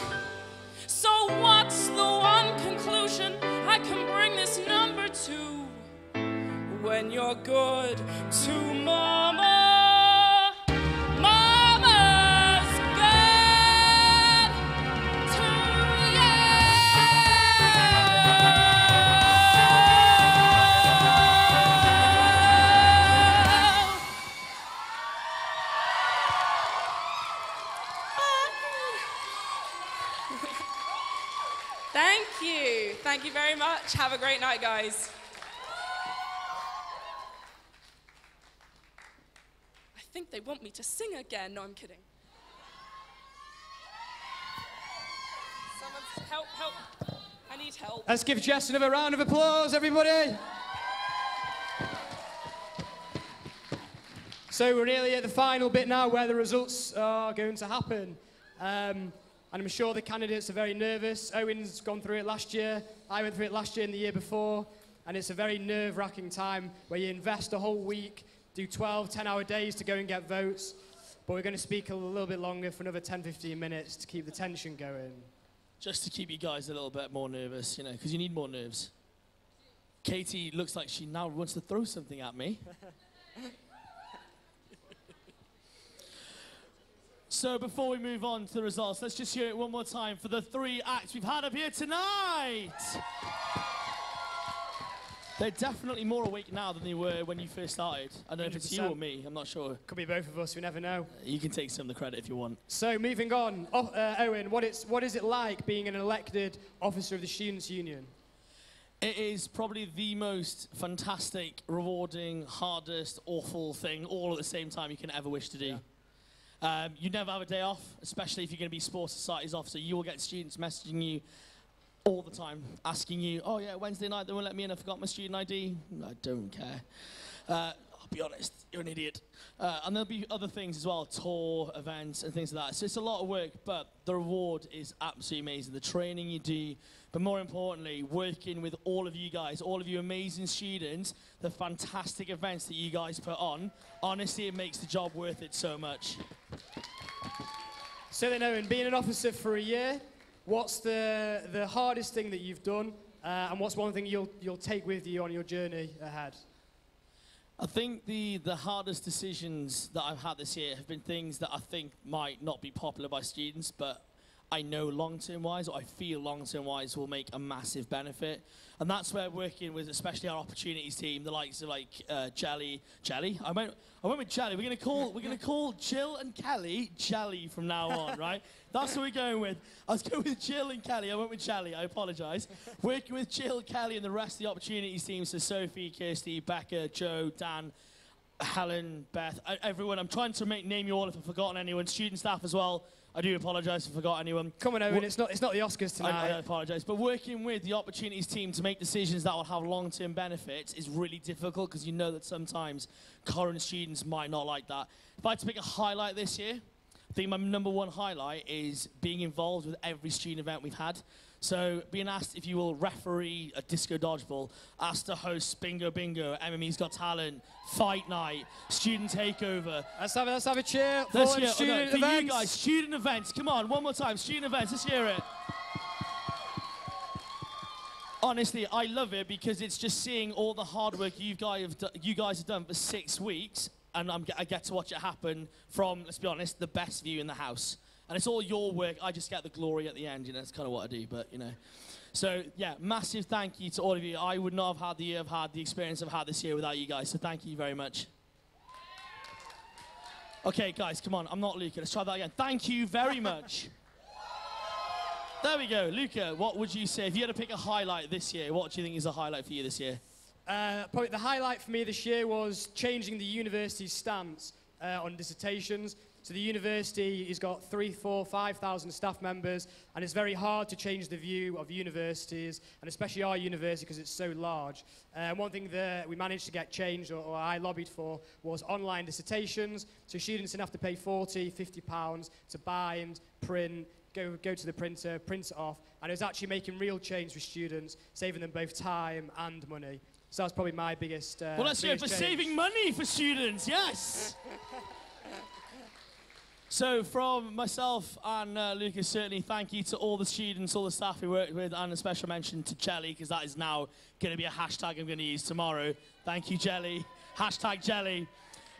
So what's the one conclusion I can bring this number to? When you're good to mama, mama's good to you. Thank you. Thank you very much. Have a great night, guys. I think they want me to sing again. No, I'm kidding. Someone help. I need help. Let's give Jess another round of applause, everybody. So we're nearly at the final bit now where the results are going to happen. And I'm sure the candidates are very nervous. Owen's gone through it last year. I went through it last year and the year before. And it's a very nerve-wracking time where you invest a whole week do 12, 10-hour days to go and get votes. But we're going to speak a little bit longer for another 10, 15 minutes to keep the tension going. Just to keep you guys a little bit more nervous, you know, because you need more nerves. Katie looks like she now wants to throw something at me. So before we move on to the results, let's just hear it one more time for the 3 acts we've had up here tonight. They're definitely more awake now than they were when you first started. I don't know if it's you or me, I'm not sure. Could be both of us, we never know. You can take some of the credit if you want. So moving on, Owen, what is it like being an elected officer of the Students' Union? It is probably the most fantastic, rewarding, hardest, awful thing all at the same time you can ever wish to do. Yeah. You never have a day off, especially if you're going to be Sports Society's officer. You will get students messaging you all the time, asking you, oh yeah, Wednesday night they won't let me in, I forgot my student ID. I don't care. I'll be honest, you're an idiot. And there'll be other things as well, tour, events, and things like that. So it's a lot of work, but the reward is absolutely amazing. The training you do, but more importantly, working with all of you guys, all of you amazing students, the fantastic events that you guys put on, honestly, it makes the job worth it so much. So then, Owen, being an officer for a year, what's the hardest thing that you've done, and what's one thing you'll take with you on your journey ahead? I think the hardest decisions that I've had this year have been things that I think might not be popular by students, but I know long-term wise, or I feel long-term wise, will make a massive benefit. And that's where working with especially our opportunities team, the likes of like Jelly. I went with Jelly. We're gonna call Jill and Kelly Jelly from now on, right? That's what we're going with. I was going with Jill and Kelly. I went with Jelly. I apologise. Working with Jill, Kelly, and the rest of the opportunities team, so Sophie, Kirsty, Becca, Joe, Dan, Helen, Beth, everyone. I'm trying to name you all if I've forgotten anyone. Student staff as well. I do apologise if I forgot anyone. Come on, Owen, it's not the Oscars tonight. I apologise. But working with the opportunities team to make decisions that will have long-term benefits is really difficult because you know that sometimes current students might not like that. If I had to pick a highlight this year, I think my #1 highlight is being involved with every student event we've had. So being asked if you will referee a disco dodgeball, asked to host Bingo Bingo, MME's Got Talent, Fight Night, Student Takeover. Let's have a cheer for student events. For you guys, student events. Come on, one more time, student events. Let's hear it. Honestly, I love it because it's just seeing all the hard work you guys have done for 6 weeks, and I get to watch it happen from, let's be honest, the best view in the house. And it's all your work. I just get the glory at the end, you know, that's kind of what I do, but, you know. So, yeah, massive thank you to all of you. I would not have had the year I've had, the experience I've had this year without you guys, so thank you very much. Okay, guys, come on, I'm not Luca. Let's try that again. Thank you very much. There we go. Luca, what would you say? If you had to pick a highlight this year, what do you think is a highlight for you this year? Probably the highlight for me this year was changing the university's stance on dissertations. So the university has got 3,000, 4,000, 5,000 staff members, and it's very hard to change the view of universities, and especially our university because it's so large. One thing that we managed to get changed, or I lobbied for, was online dissertations. So students didn't have to pay 40, 50 pounds to bind, print, go to the printer, print it off, and it was actually making real change for students, saving them both time and money. So that's probably my biggest well, let's go for saving money for students, yes! So from myself and Lucas, certainly thank you to all the students, all the staff we worked with, and a special mention to Jelly, because that is now going to be a hashtag I'm going to use tomorrow. Thank you, Jelly. Hashtag Jelly.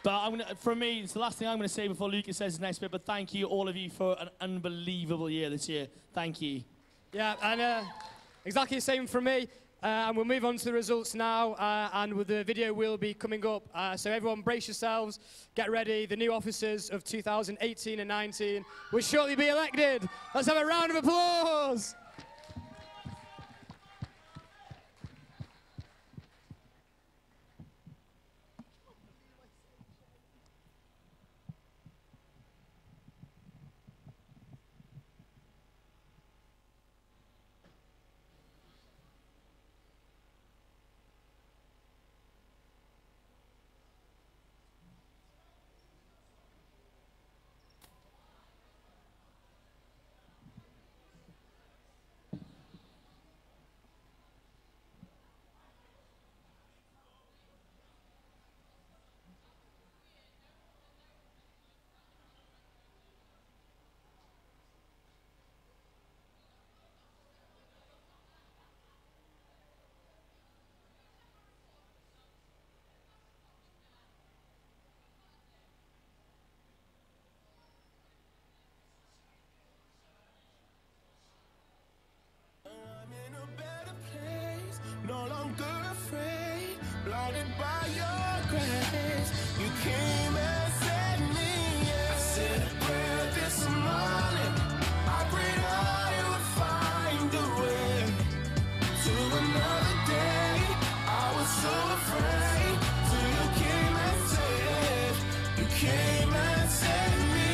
But from me, it's the last thing I'm going to say before Lucas says his next bit, but thank you, all of you, for an unbelievable year this year. Thank you. Yeah, and exactly the same from me. And we'll move on to the results now, and the video will be coming up. So everyone brace yourselves, get ready. The new officers of 2018 and 19 will shortly be elected. Let's have a round of applause. in a better place, no longer afraid, blinded by your grace. You came and set me. I said a prayer this morning. I prayed I would find a way to another day. I was so afraid till you came and saved. You came and set me.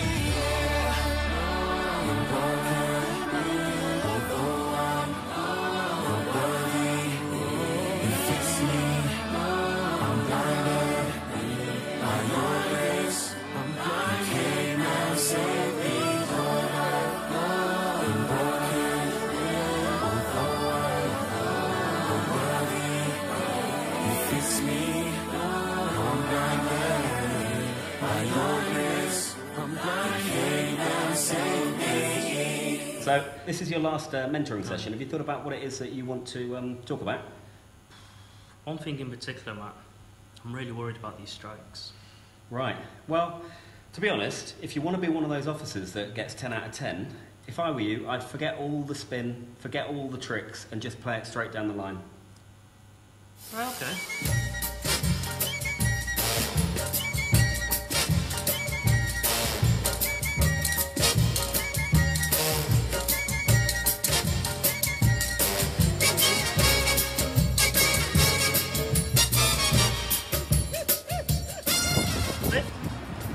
So this is your last mentoring session. Have you thought about what it is that you want to talk about? One thing in particular, Matt. I'm really worried about these strikes. Right. Well, to be honest, if you want to be one of those officers that gets 10 out of 10, if I were you, I'd forget all the spin, forget all the tricks, and just play it straight down the line. Right, okay.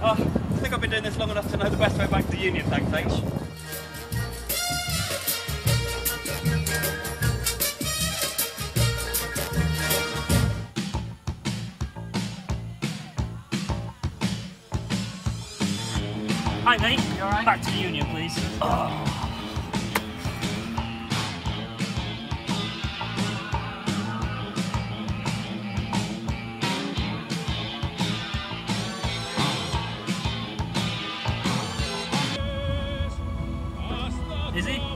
I think I've been doing this long enough to know the best way back to the Union, thanks, H. Hi, mate. You alright? Back to the Union, please. Oh. Is he? No?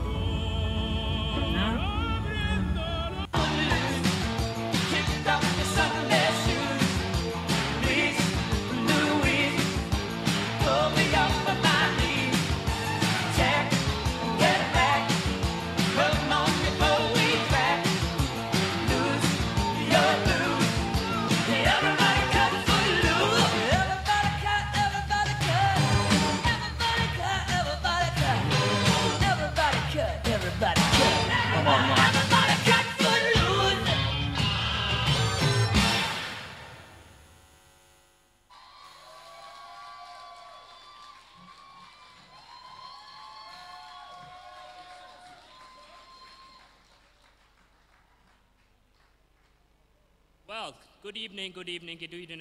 Well, good evening,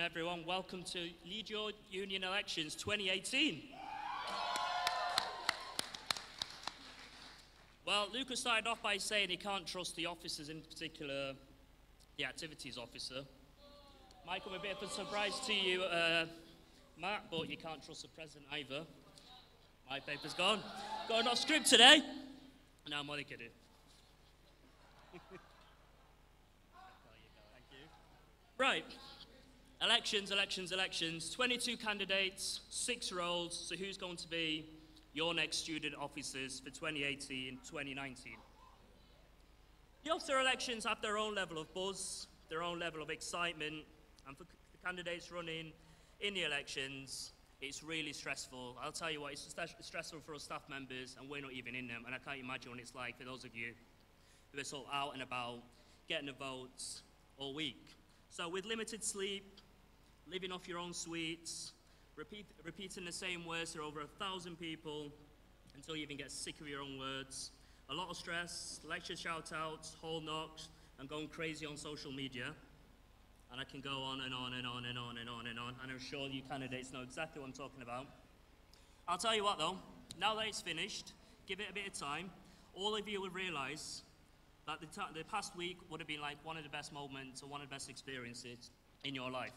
everyone. Welcome to Lead Your Union Elections 2018. Well, Lucas started off by saying he can't trust the officers, in particular the activities officer. Might come a bit of a surprise to you, Matt, but you can't trust the president either. My paper's gone. Got an Unscripted today. No, I'm only kidding. Right, elections. 22 candidates, 6 roles, so who's going to be your next student officers for 2018-2019? The officer elections have their own level of buzz, their own level of excitement, and for the candidates running in the elections, it's really stressful. I'll tell you what, it's stressful for us staff members, and we're not even in them, and I can't imagine what it's like for those of you who are sort of out and about, getting the votes all week. So with limited sleep, living off your own sweets, repeating the same words to over 1,000 people until you even get sick of your own words, a lot of stress, lecture shout-outs, hall knocks, and going crazy on social media. And I can go on and on and on and on and on and on, and I'm sure you candidates know exactly what I'm talking about. I'll tell you what though, now that it's finished, give it a bit of time, all of you will realise that the past week would have been like one of the best moments or one of the best experiences in your life.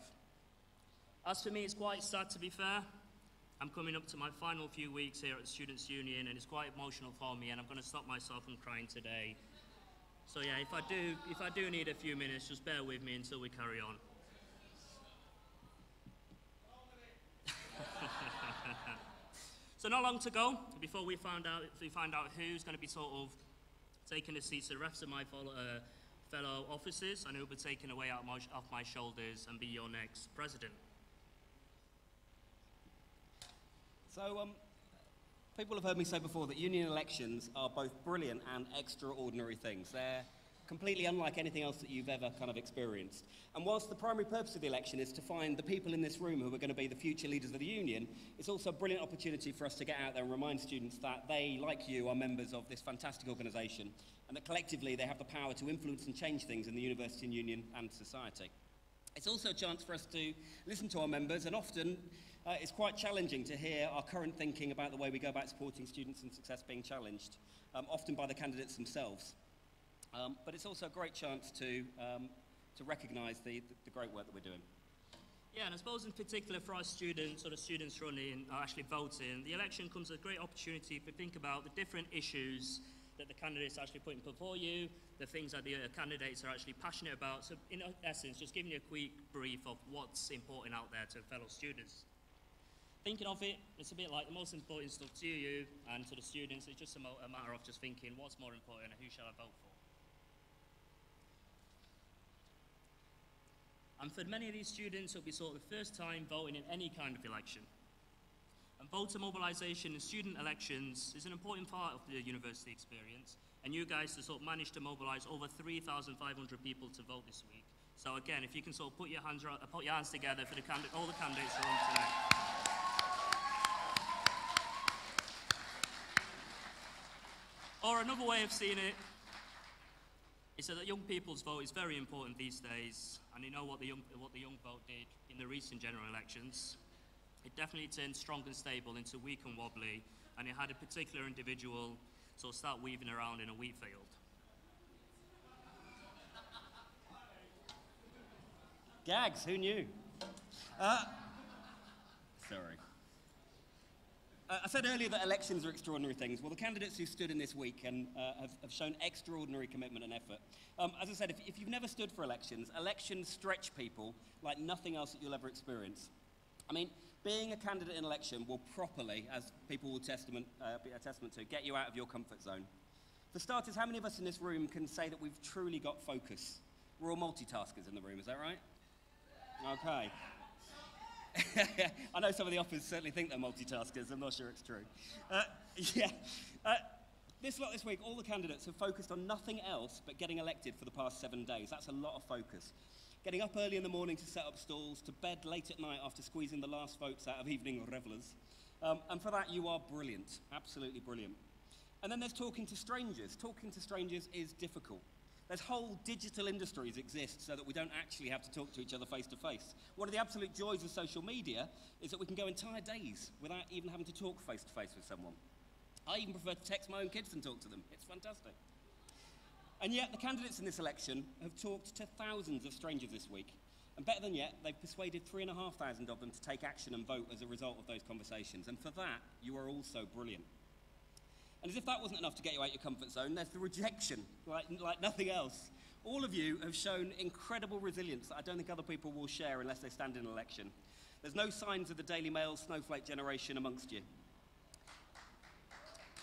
As for me, it's quite sad, to be fair. I'm coming up to my final few weeks here at the Students' Union, and it's quite emotional for me, and I'm going to stop myself from crying today. So yeah, if I do need a few minutes, just bear with me until we carry on. So not long to go before we find out who's going to be sort of taking the seats of the rest of my fellow officers, and it will be taken away off my shoulders and be your next president. So, people have heard me say before that union elections are both brilliant and extraordinary things. They're completely unlike anything else that you've ever kind of experienced. And whilst the primary purpose of the election is to find the people in this room who are going to be the future leaders of the union, it's also a brilliant opportunity for us to get out there and remind students that they, like you, are members of this fantastic organisation, and that collectively they have the power to influence and change things in the university and union and society. It's also a chance for us to listen to our members, and often it's quite challenging to hear our current thinking about the way we go about supporting students and success being challenged, often by the candidates themselves. But it's also a great chance to recognise the great work that we're doing. Yeah, and I suppose in particular for our students, or the students running, or actually voting, the election comes as a great opportunity to think about the different issues that the candidates are actually putting before you, the things that the candidates are actually passionate about. So in essence, just giving you a quick brief of what's important out there to fellow students. Thinking of it, it's a bit like the most important stuff to you and to the students. It's just a matter of just thinking what's more important and who shall I vote for. And for many of these students, it'll be sort of the first time voting in any kind of election. And voter mobilisation in student elections is an important part of the university experience. And you guys have sort of managed to mobilise over 3,500 people to vote this week. So again, if you can sort of put your hands together for all the candidates who are on tonight. Or another way of seeing it is that young people's vote is very important these days, and you know what the young vote did in the recent general elections. It definitely turned strong and stable into weak and wobbly, and it had a particular individual sort of start weaving around in a wheat field. Gags, who knew? Sorry. I said earlier that elections are extraordinary things. Well, the candidates who stood in this week and have shown extraordinary commitment and effort. As I said, if you've never stood for elections, elections stretch people like nothing else that you'll ever experience. I mean, being a candidate in an election will properly, as people will be a testament to, get you out of your comfort zone. For starters, how many of us in this room can say that we've truly got focus? We're all multitaskers in the room, is that right? Okay. I know some of the officers certainly think they're multitaskers. I'm not sure it's true. This week, all the candidates have focused on nothing else but getting elected for the past 7 days. That's a lot of focus. Getting up early in the morning to set up stalls, to bed late at night after squeezing the last votes out of evening revellers. And for that, you are brilliant. Absolutely brilliant. And then there's talking to strangers. Talking to strangers is difficult. There's whole digital industries exist so that we don't actually have to talk to each other face to face. One of the absolute joys of social media is that we can go entire days without even having to talk face to face with someone. I even prefer to text my own kids and talk to them. It's fantastic. And yet the candidates in this election have talked to thousands of strangers this week. And better than yet, they've persuaded 3,500 of them to take action and vote as a result of those conversations. And for that, you are also brilliant. And as if that wasn't enough to get you out your comfort zone, there's the rejection, like nothing else. All of you have shown incredible resilience that I don't think other people will share unless they stand in an election. There's no signs of the Daily Mail snowflake generation amongst you.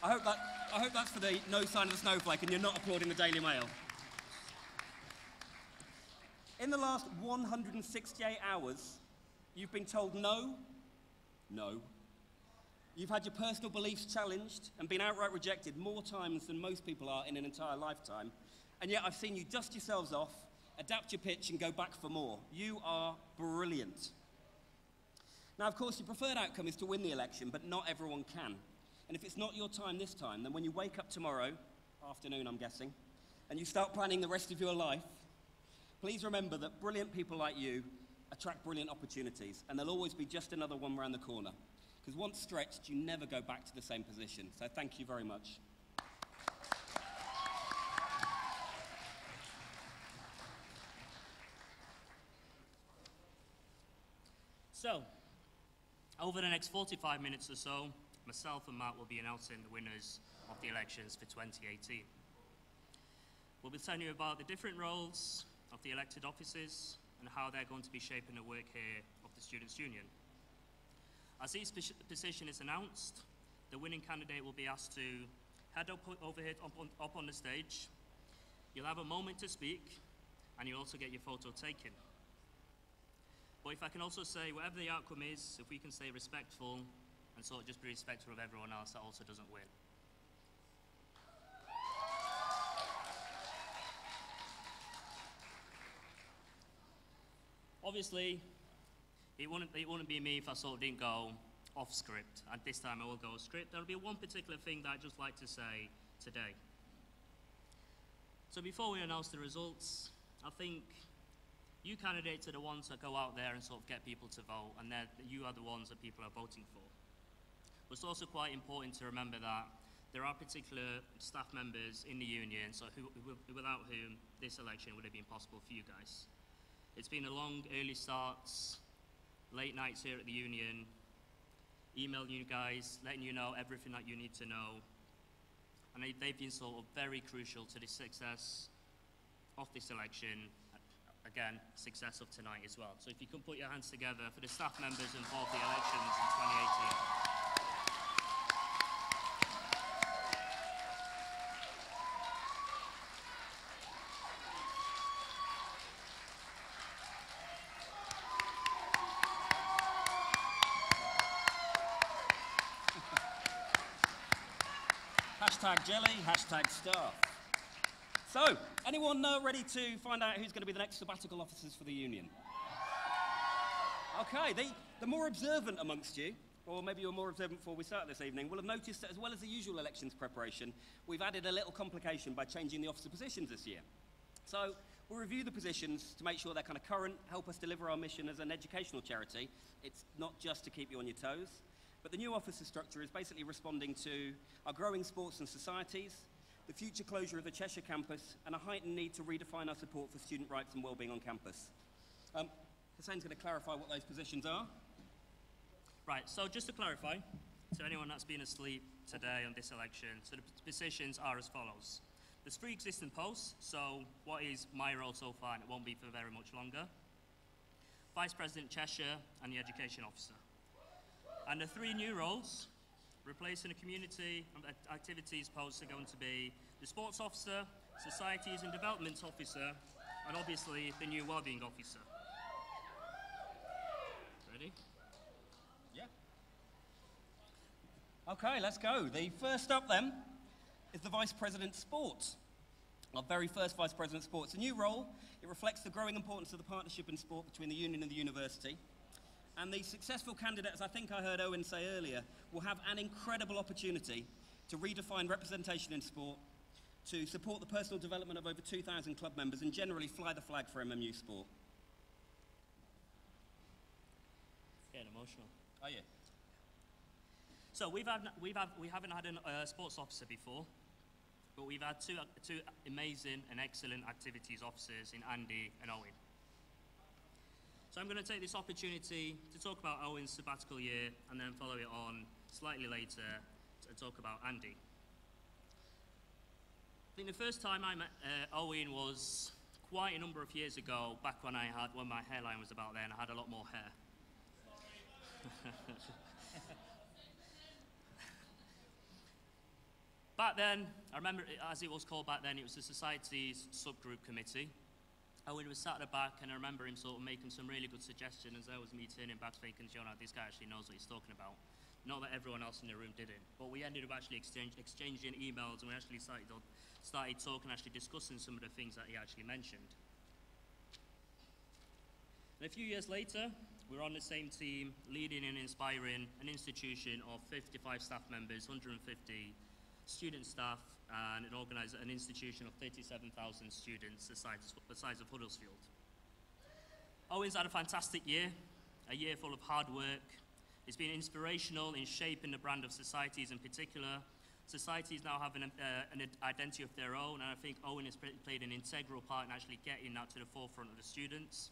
I hope that's for the no sign of the snowflake and you're not applauding the Daily Mail. In the last 168 hours, you've been told no. You've had your personal beliefs challenged and been outright rejected more times than most people are in an entire lifetime. And yet I've seen you dust yourselves off, adapt your pitch and go back for more. You are brilliant. Now, of course, your preferred outcome is to win the election, but not everyone can. And if it's not your time this time, then when you wake up tomorrow, afternoon I'm guessing, and you start planning the rest of your life, please remember that brilliant people like you attract brilliant opportunities, and there'll always be just another one around the corner. Because once stretched, you never go back to the same position. So thank you very much. So, over the next 45 minutes or so, myself and Matt will be announcing the winners of the elections for 2018. We'll be telling you about the different roles of the elected officers and how they're going to be shaping the work here of the Students' Union. As each position is announced, the winning candidate will be asked to head up over here up on the stage. You'll have a moment to speak, and you'll also get your photo taken. But if I can also say, whatever the outcome is, if we can stay respectful and sort of just be respectful of everyone else, that also doesn't win. Obviously, it wouldn't be me if I sort of didn't go off script, and this time I will go off script. There'll be one particular thing that I'd just like to say today. So before we announce the results, I think you candidates are the ones that go out there and sort of get people to vote, and you are the ones that people are voting for. But it's also quite important to remember that there are particular staff members in the union, so without whom this election would have been possible for you guys. It's been a long, early starts, late nights here at the union, emailing you guys, letting you know everything that you need to know. And they've been sort of very crucial to the success of this election, again, success of tonight as well. So if you can put your hands together for the staff members involved in the elections in 2018. Hashtag jelly, hashtag staff. So, anyone ready to find out who's going to be the next sabbatical officers for the union? Okay, the more observant amongst you, or maybe you're more observant before we start this evening, will have noticed that as well as the usual elections preparation, we've added a little complication by changing the officer positions this year. So, we'll review the positions to make sure they're kind of current, help us deliver our mission as an educational charity. It's not just to keep you on your toes. But the new officer structure is basically responding to our growing sports and societies, the future closure of the Cheshire campus, and a heightened need to redefine our support for student rights and wellbeing on campus. Hussein's going to clarify what those positions are. Right, so just to clarify, to anyone that's been asleep today on this election, so the positions are as follows. There's 3 existing posts, so what is my role so far, and it won't be for very much longer. Vice President Cheshire and the Education Officer. And the 3 new roles, replacing the community activities posts, are going to be the Sports Officer, Societies and Development Officer, and obviously the new Wellbeing Officer. Ready? Yeah. Okay, let's go. The first up then is the Vice President Sports. Our very first Vice President Sports. A new role, it reflects the growing importance of the partnership in sport between the union and the university. And the successful candidate, as I think I heard Owen say earlier, will have an incredible opportunity to redefine representation in sport, to support the personal development of over 2,000 club members, and generally fly the flag for MMU sport. Getting emotional. Oh yeah. So we haven't had a sports officer before, but we've had two amazing and excellent activities officers in Andy and Owen. So I'm going to take this opportunity to talk about Owen's sabbatical year and then follow it on slightly later to talk about Andy. I think the first time I met Owen was quite a number of years ago, back when my hairline was about there and I had a lot more hair. Back then, I remember, as it was called back then, it was the Society's subgroup committee. Owen was sat at the back, and I remember him sort of making some really good suggestions as I was me turning back thinking, you know, this guy actually knows what he's talking about. Not that everyone else in the room didn't, but we ended up actually exchanging emails, and we actually started talking, actually discussing some of the things that he actually mentioned. And a few years later, we were on the same team, leading and inspiring an institution of 55 staff members, 150 student staff, and an institution of 37,000 students, the size of Huddersfield. Owen's had a fantastic year, a year full of hard work. It's been inspirational in shaping the brand of Societies in particular. Societies now have an identity of their own, and I think Owen has played an integral part in actually getting that to the forefront of the students.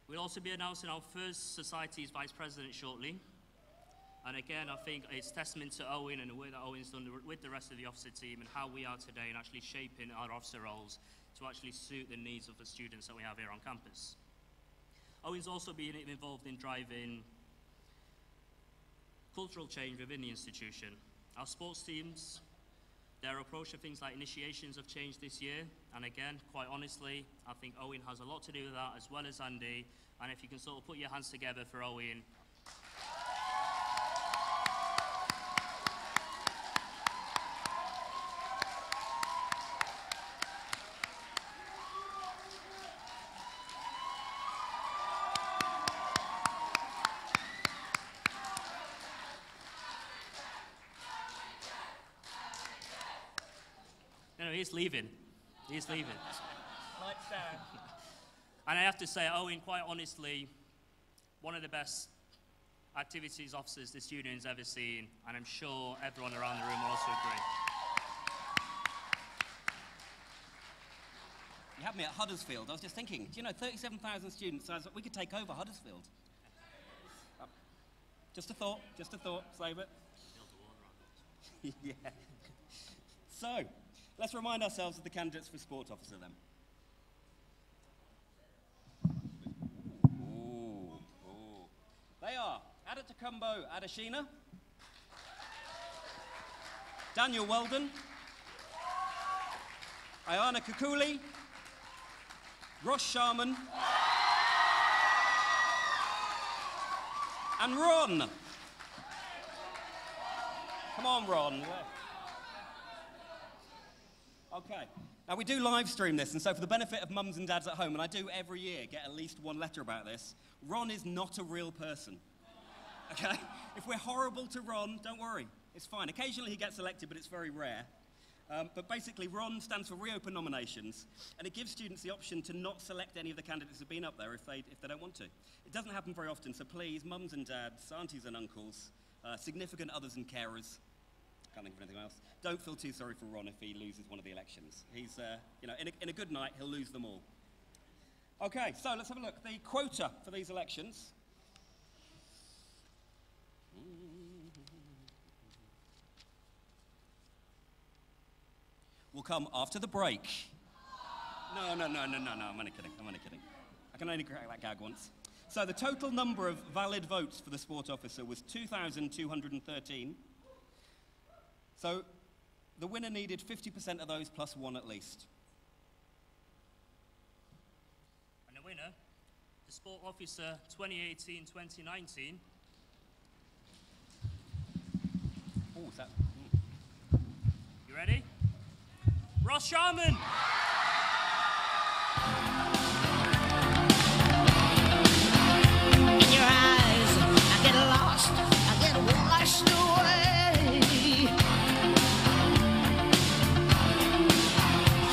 We'll also be announcing our first Societies Vice President shortly. And again, I think it's testament to Owen and the way that Owen's done with the rest of the officer team and how we are today and actually shaping our officer roles to actually suit the needs of the students that we have here on campus. Owen's also been involved in driving cultural change within the institution. Our sports teams, their approach to things like initiations have changed this year. And again, quite honestly, I think Owen has a lot to do with that, as well as Andy. And if you can sort of put your hands together for Owen. No, he's leaving. He's leaving. Lights down. And I have to say, Owen, quite honestly, one of the best activities officers this union's ever seen, and I'm sure everyone around the room will also agree. You had me at Huddersfield. I was just thinking, do you know, 37,000 students, we could take over Huddersfield. Just a thought, save it. Yeah. So, let's remind ourselves of the candidates for sport officer then. They are Adetokunbo Adesina, Daniel Weldon, Ayana Kukuli, Ross Sharman, and Ron. Come on, Ron. Okay. Now, we do live stream this, and so for the benefit of mums and dads at home, and I do every year get at least one letter about this, Ron is not a real person. Okay? If we're horrible to Ron, don't worry. It's fine. Occasionally he gets elected, but it's very rare. But basically, Ron stands for reopen nominations, and it gives students the option to not select any of the candidates who've been up there if they don't want to. It doesn't happen very often, so please, mums and dads, aunties and uncles, significant others and carers, can't think of anything else, don't feel too sorry for Ron if he loses one of the elections. He's, you know, in a good night, he'll lose them all. Okay, so let's have a look. The quota for these elections will come after the break. No, I'm only kidding. I can only crack that gag once. So the total number of valid votes for the sport officer was 2,213. So the winner needed 50% of those plus one at least. And the winner, the sport officer 2018-2019. Oh, is that? You ready? Ross Sharman! In your eyes, I get lost, I get washed away.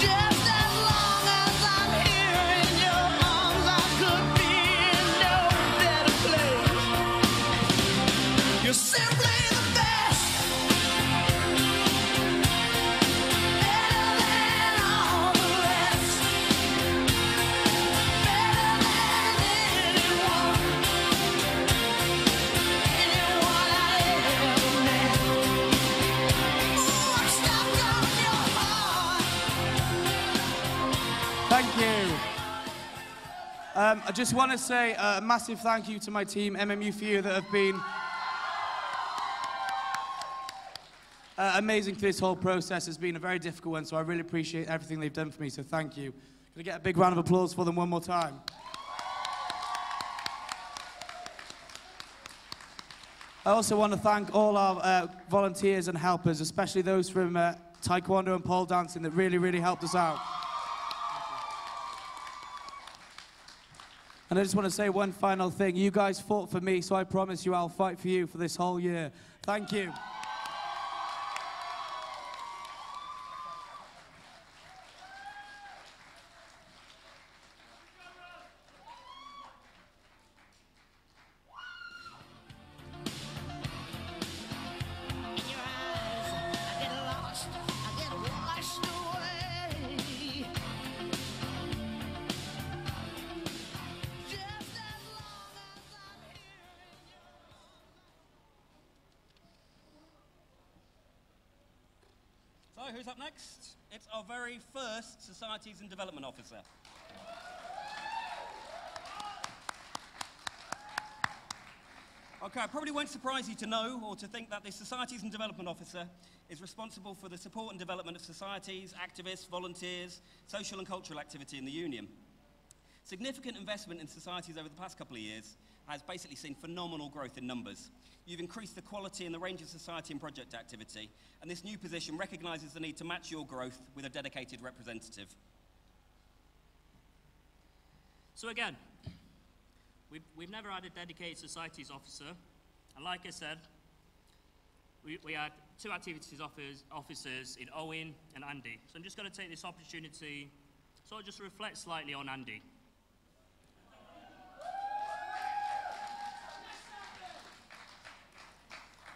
Just as long as I'm here in your arms, I could be in no better place. You're simply the best. Better than all the rest. Better than anyone. Anyone I ever met. Ooh, I'm stuck on your heart. Thank you. I just want to say a massive thank you to my team, MMU for you, that have been amazing for this whole process. It's been a very difficult one, so I really appreciate everything they've done for me, so thank you. Can I get a big round of applause for them one more time? I also want to thank all our volunteers and helpers, especially those from Taekwondo and pole dancing that really, really helped us out. And I just want to say one final thing. You guys fought for me, so I promise you I'll fight for you for this whole year. Thank you. In your eyes, I get lost, I get washed away. Just as long as I'm here in your... So, who's up next? It's our very first Societies and Development Officer. Okay, it probably won't surprise you to know or to think that the Societies and Development Officer is responsible for the support and development of societies, activists, volunteers, social and cultural activity in the Union. Significant investment in societies over the past couple of years has basically seen phenomenal growth in numbers. You've increased the quality and the range of society and project activity, and this new position recognises the need to match your growth with a dedicated representative. So again, we've never had a dedicated societies officer, and like I said, we had two activities officers in Owen and Andy. So I'm just going to take this opportunity to sort of just reflect slightly on Andy.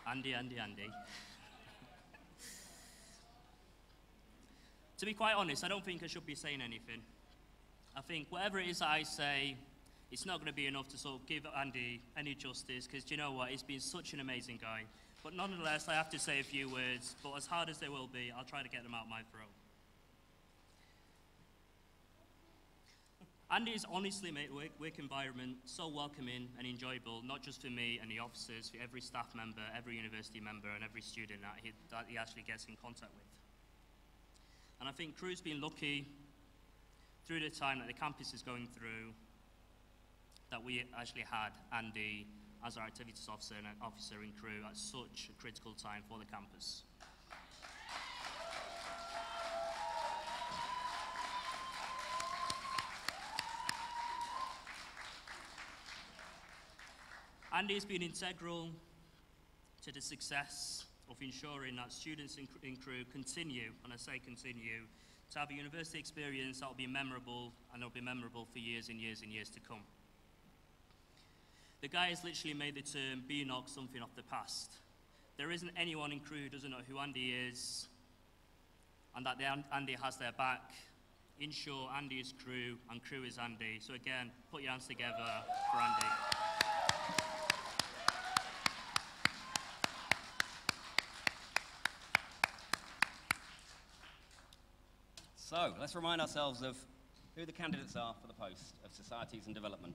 Andy. To be quite honest, I don't think I should be saying anything. I think whatever it is that I say, it's not going to be enough to sort of give Andy any justice, because do you know what, he's been such an amazing guy. But nonetheless, I have to say a few words, but as hard as they will be, I'll try to get them out my throat. Andy has honestly made work environment so welcoming and enjoyable, not just for me and the officers, for every staff member, every university member, and every student that he actually gets in contact with. And I think Crew's been lucky through the time that the campus is going through, that we actually had Andy as our activities officer in Crew at such a critical time for the campus. Andy has been integral to the success of ensuring that students in Crew continue, and I say continue, to have a university experience that will be memorable, and it will be memorable for years and years and years to come. The guy has literally made the term BNOC something of the past. There isn't anyone in Crew who doesn't know who Andy is, and that Andy has their back. In short, Andy is Crew, and Crew is Andy. So again, put your hands together for Andy. So, let's remind ourselves of who the candidates are for the post of Societies and Development.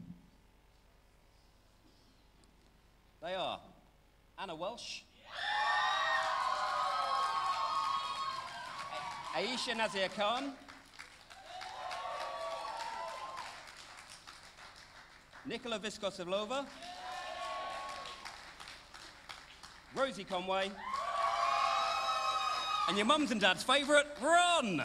They are Anna Welsh, Aisha Nazir Khan, Nicola Viskosavlova, Rosie Conway, and your mums and dad's favourite, Ron.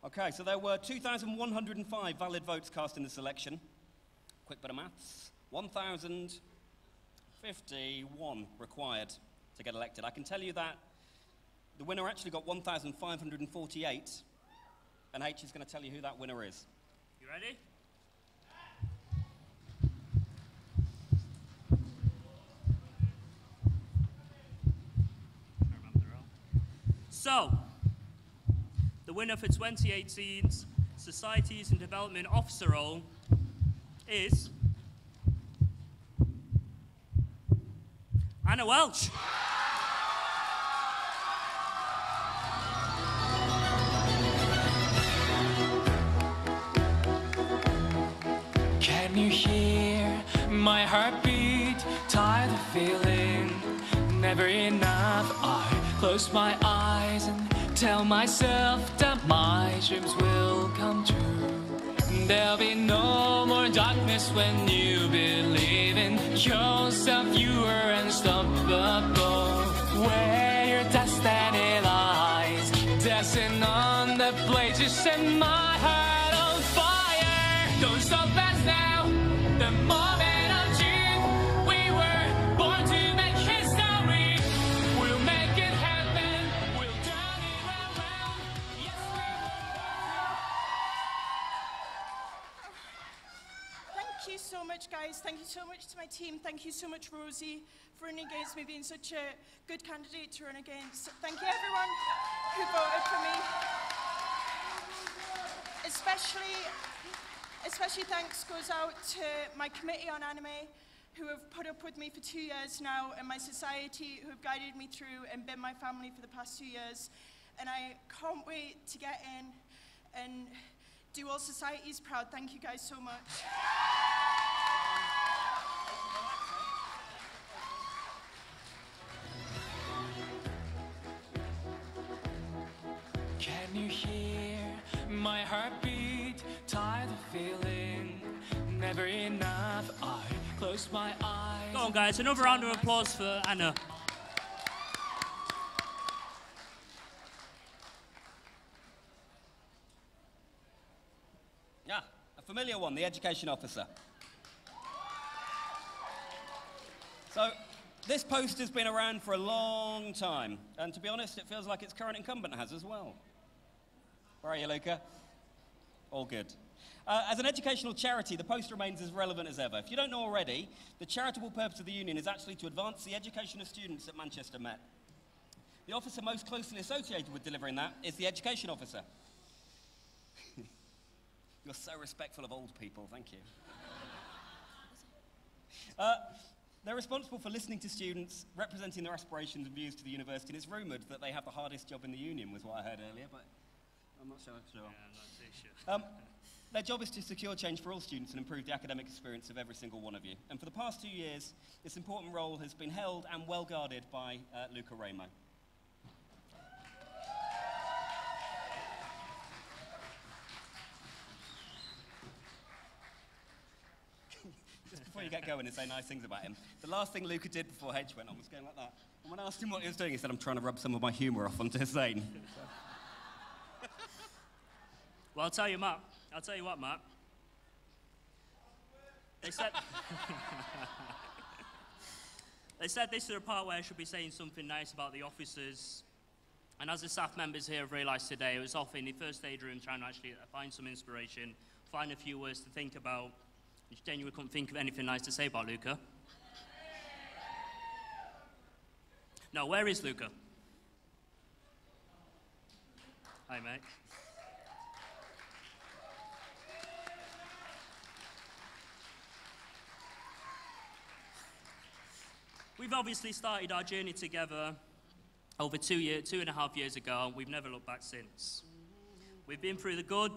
Okay, so there were 2,105 valid votes cast in this election. Quick bit of maths. 1,051 required to get elected. I can tell you that the winner actually got 1,548, and H is going to tell you who that winner is. You ready? So, the winner for 2018's Societies and Development Officer role is Anna Welch. Can you hear my heartbeat? Tired of feeling never enough. I close my eyes and tell myself that my dreams will come true. There'll be no more darkness when you believe in yourself. You are unstoppable. Where your destiny lies, dancing on the blade, you set my heart on fire. Don't stop us now, the moment of truth. We were born to make history. We'll make it happen. We'll turn it around. Yes, we will. Thank you so much, guys. Thank you so much to my team. Thank you so much, Rosie, for running against me, being such a good candidate to run against. Thank you, everyone who voted for me. Especially thanks goes out to my committee on anime, who have put up with me for 2 years now, and my society, who have guided me through and been my family for the past 2 years. And I can't wait to get in and do all societies proud. Thank you guys so much. Can you hear my heartbeat? Tired of feeling never enough. I close my eyes. Go on, guys. Another round of applause for Anna. Yeah, a familiar one, the education officer. So, this post has been around for a long time, and to be honest, it feels like its current incumbent has as well. Where are you, Luca? All good. As an educational charity, the post remains as relevant as ever. If you don't know already, the charitable purpose of the union is actually to advance the education of students at Manchester Met. The officer most closely associated with delivering that is the education officer. You're so respectful of old people, thank you. They're responsible for listening to students, representing their aspirations and views to the university, and it's rumoured that they have the hardest job in the union, was what I heard earlier, but I'm not so sure. Yeah, I'm not too sure. Their job is to secure change for all students and improve the academic experience of every single one of you. And for the past 2 years, this important role has been held and well guarded by Luca Ramo. Just before you get going and say nice things about him, the last thing Luca did before Hedge went on was going like that. And when I asked him what he was doing, he said, I'm trying to rub some of my humour off onto Hussein. Well, I'll tell you what, Matt. They said... They said this is the part where I should be saying something nice about the officers. And as the staff members here have realised today, I was off in the first aid room trying to actually find some inspiration, find a few words to think about. I genuinely couldn't think of anything nice to say about Luca. No, where is Luca? Hi, mate. We've obviously started our journey together over 2.5 years ago. We've never looked back since. We've been through the good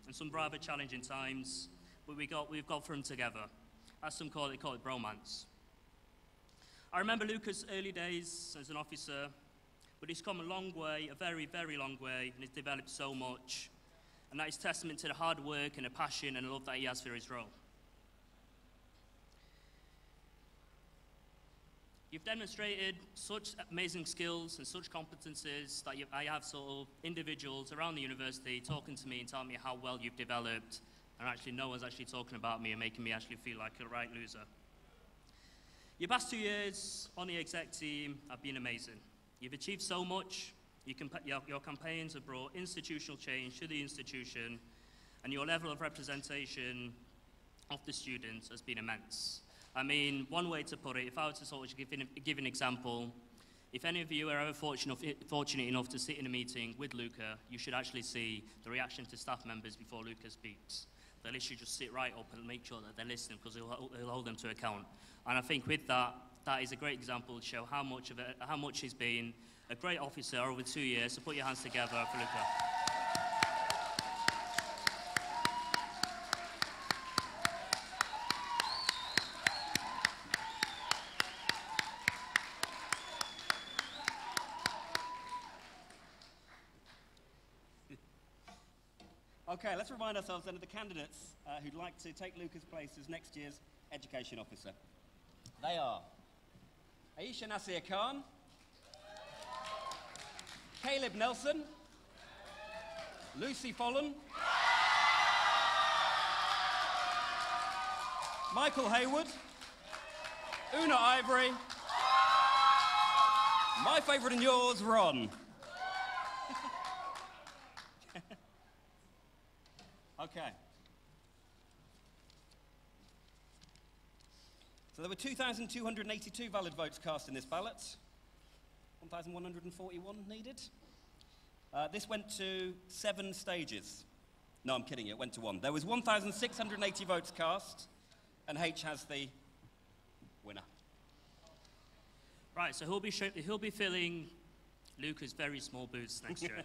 and some rather challenging times, but we've got through them together. As some call it bromance. I remember Luca's early days as an officer, but he's come a long way, a very, very long way, and he's developed so much. And that is testament to the hard work and the passion and the love that he has for his role. You've demonstrated such amazing skills and such competencies that I have sort of individuals around the university talking to me and telling me how well you've developed, and actually no one's actually talking about me and making me actually feel like a right loser. Your past 2 years on the exec team have been amazing. You've achieved so much. Your campaigns have brought institutional change to the institution, and your level of representation of the students has been immense. I mean, one way to put it, if I were to sort of give an example, if any of you are ever fortunate enough to sit in a meeting with Luca, you should actually see the reaction to staff members before Luca speaks. They'll literally just sit right up and make sure that they're listening, because he'll hold them to account. And I think with that, that is a great example to show how much he's been a great officer over 2 years. So put your hands together for Luca. Okay, let's remind ourselves then of the candidates who'd like to take Luca's place as next year's education officer. They are Aisha Nasir Khan, Caleb Nelson, Lucy Follen, Michael Hayward, Una Ivory, my favourite and yours, Ron. Okay. So there were 2,282 valid votes cast in this ballot. 1,141 needed. This went to 7 stages. No, I'm kidding, it went to 1. There was 1,680 votes cast, and H has the winner. Right, so he'll be filling Luca's very small boots next year.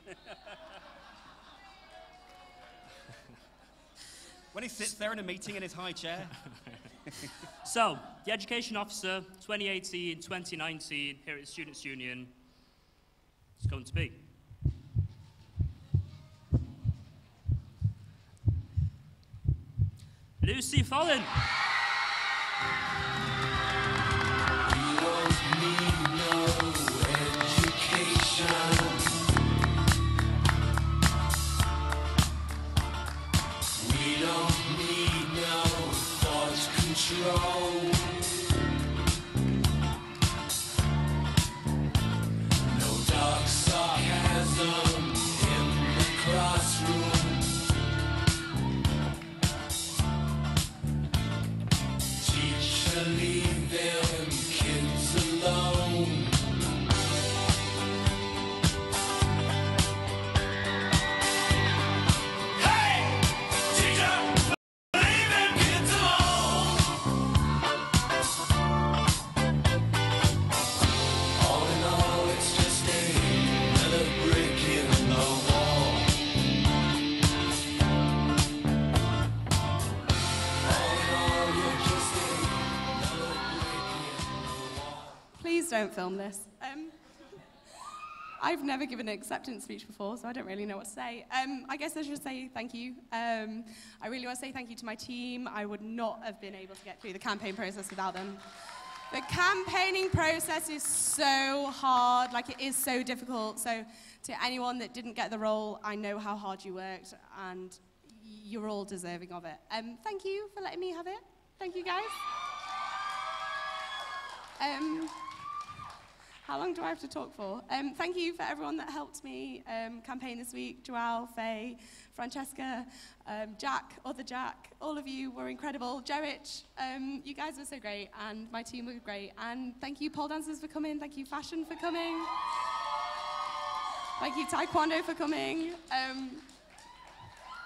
When he sits there in a meeting in his high chair. So, the Education Officer 2018-2019 here at the Students' Union is going to be Lucy Follen. We don't need no education. We don't need no thought control. No dark sarcasm in the classroom. Teacher, leave them kids alone. Hey, teacher, leave them kids alone. All in all, it's just another brick in the wall. All in all, you're just another brick in the wall. Please don't film this. I've never given an acceptance speech before, so I don't really know what to say. I guess I should say thank you. I really want to say thank you to my team. I would not have been able to get through the campaign process without them. The campaigning process is so hard, like it is so difficult. So to anyone that didn't get the role, I know how hard you worked, and you're all deserving of it. Thank you for letting me have it. Thank you, guys. How long do I have to talk for? Thank you for everyone that helped me campaign this week. Joelle, Faye, Francesca, Jack, other Jack, all of you were incredible. Joich, you guys were so great, and my team were great. And thank you, pole dancers, for coming. Thank you, fashion, for coming. Thank you, taekwondo, for coming.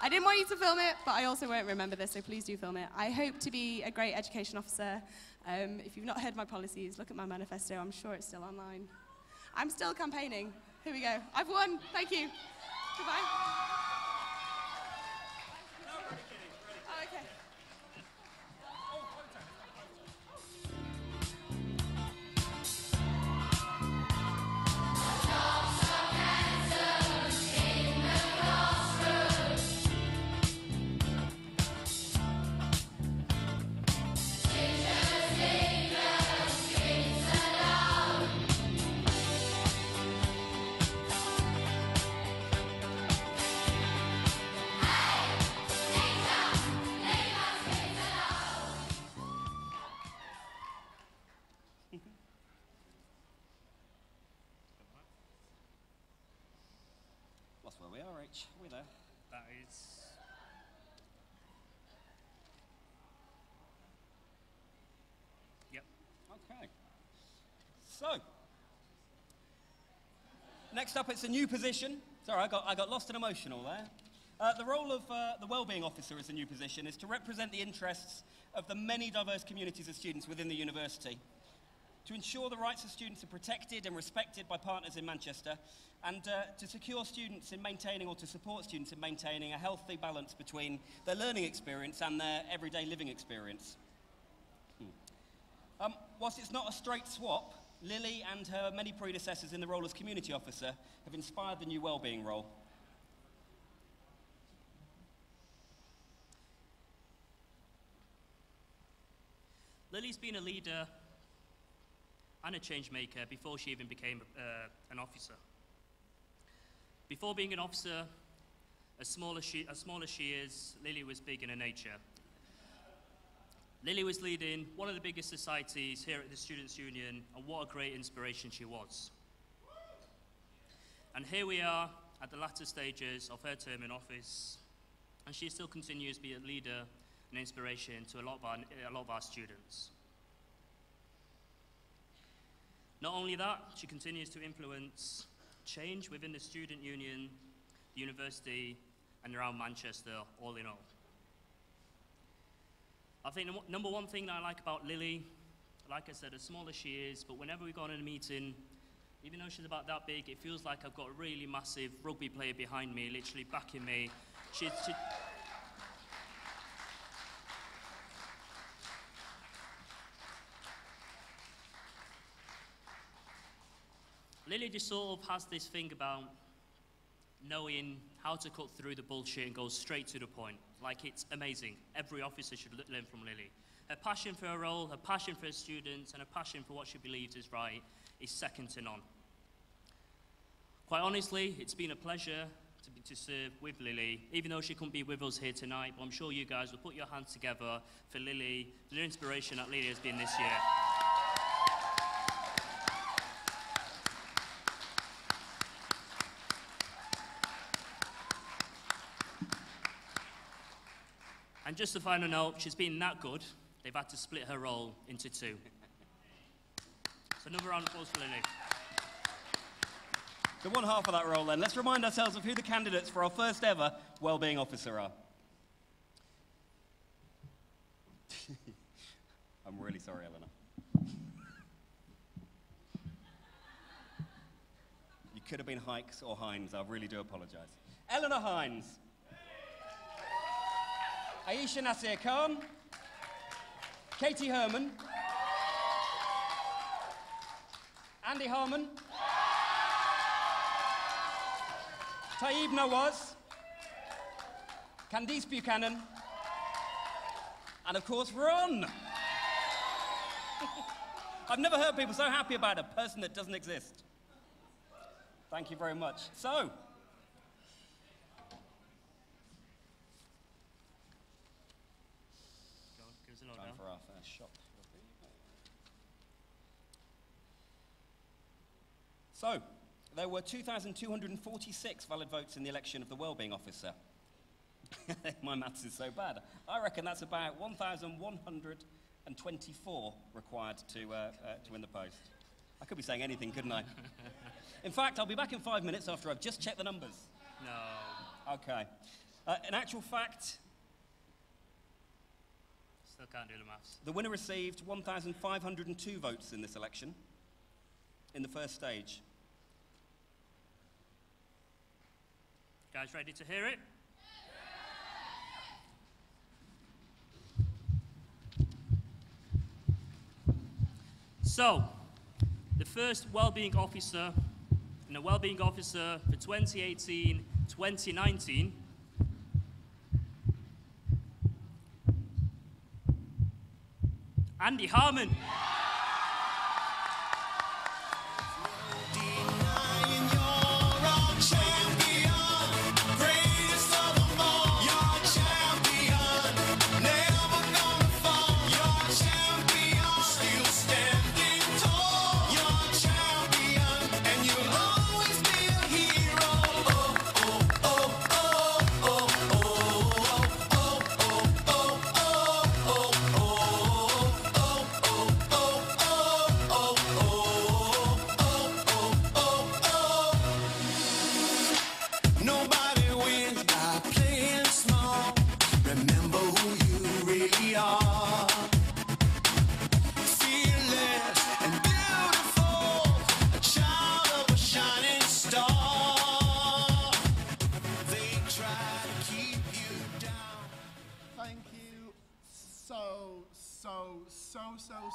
I didn't want you to film it, but I also won't remember this, so please do film it. I hope to be a great education officer. If you've not heard my policies, look at my manifesto. I'm sure it's still online. I'm still campaigning. Here we go. I've won. Thank you. Goodbye. Oh, okay. Lost where we are, H. Are we there? That is... Yep. Okay. So, next up, it's a new position. Sorry, I got lost and emotional there. The role of the Wellbeing Officer as a new position is to represent the interests of the many diverse communities of students within the university, to ensure the rights of students are protected and respected by partners in Manchester, and to secure students in maintaining, or to support students in maintaining, a healthy balance between their learning experience and their everyday living experience. Whilst it's not a straight swap, Lily and her many predecessors in the role as community officer have inspired the new wellbeing role. Lily's been a leader and a change maker before she even became an officer. Before being an officer, as small as she is, Lily was big in her nature. Lily was leading one of the biggest societies here at the Students' Union, and what a great inspiration she was. And here we are at the latter stages of her term in office, and she still continues to be a leader and inspiration to a lot of our students. Not only that, she continues to influence change within the student union, the university, and around Manchester, all in all. I think the number one thing that I like about Lily, like I said, as small as she is, but whenever we go on in a meeting, even though she's about that big, it feels like I've got a really massive rugby player behind me, literally backing me. Lily just sort of has this thing about knowing how to cut through the bullshit and go straight to the point. Like, it's amazing. Every officer should learn from Lily. Her passion for her role, her passion for her students, and her passion for what she believes is right is second to none. Quite honestly, it's been a pleasure to serve with Lily, even though she couldn't be with us here tonight, but I'm sure you guys will put your hands together for Lily, the inspiration that Lily has been this year. And just a final note, she's been that good, they've had to split her role into two. So another round of applause for Lily. So one half of that role then. Let's remind ourselves of who the candidates for our first ever Wellbeing Officer are. I'm really sorry, Eleanor. You could have been Hikes or Hines. I really do apologise. Eleanor Hines. Aisha Nasir Khan. Katie Herman. Andy Harmon. Taib Nawaz, Candice Buchanan, and of course, Ron. I've never heard people so happy about a person that doesn't exist. Thank you very much. So, time for our first shot. So, there were 2,246 valid votes in the election of the Wellbeing Officer. My maths is so bad. I reckon that's about 1,124 required to win the post. I could be saying anything, couldn't I? In fact, I'll be back in 5 minutes after I've just checked the numbers. No. Okay. In actual fact, still can't do the maths. the winner received 1,502 votes in this election in the first stage. Guys ready to hear it? So, the first Wellbeing Officer and the Wellbeing Officer for 2018-2019 Andy Harmon.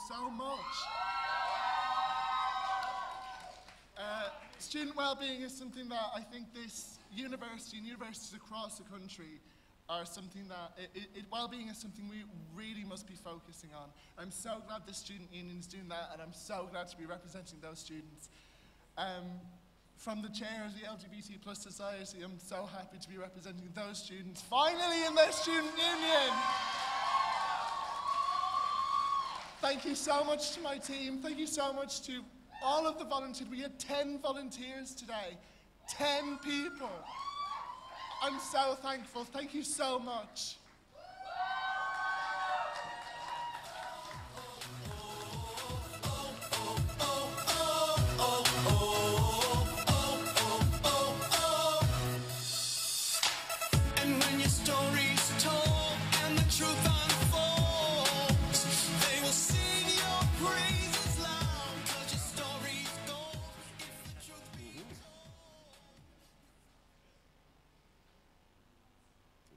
so much. Student well-being is something that I think this university and universities across the country are something that, well-being is something we really must be focusing on. I'm so glad the student union is doing that, and I'm so glad to be representing those students. From the chair of the LGBT plus society, I'm so happy to be representing those students, finally in their student union. Thank you so much to my team. Thank you so much to all of the volunteers. We had 10 volunteers today. 10 people. I'm so thankful. Thank you so much. And when your story's told and the truth unfolds, they will sing your praises loud, 'cause your story's gold if the truth be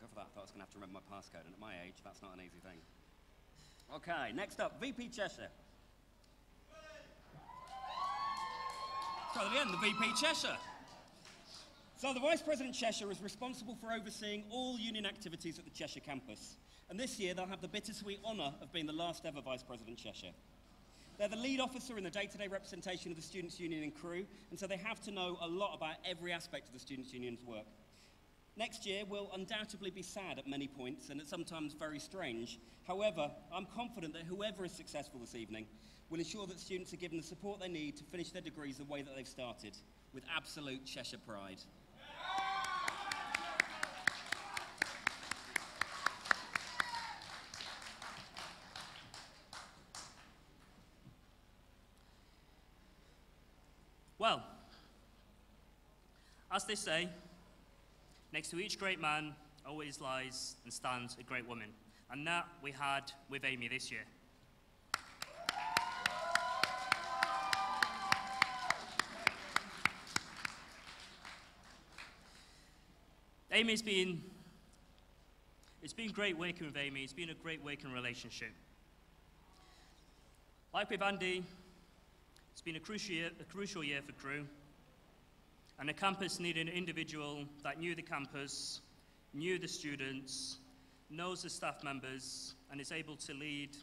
Go for that. I thought I was going to have to remember my passcode, and at my age, that's not an easy thing. Okay, next up, VP Cheshire. Right at the end, the VP Cheshire. So the Vice President Cheshire is responsible for overseeing all union activities at the Cheshire campus. And this year they'll have the bittersweet honour of being the last ever Vice President Cheshire. They're the lead officer in the day-to-day representation of the Students' Union and crew, and so they have to know a lot about every aspect of the Students' Union's work. Next year will undoubtedly be sad at many points, and it's sometimes very strange. However, I'm confident that whoever is successful this evening will ensure that students are given the support they need to finish their degrees the way that they've started, with absolute Cheshire pride. Well, as they say, next to each great man always lies and stands a great woman. And that we had with Amy this year. It's been great working with Amy. It's been a great working relationship. Like with Andy, it's been a crucial year for crew, and the campus needed an individual that knew the campus, knew the students, knows the staff members, and is able to lead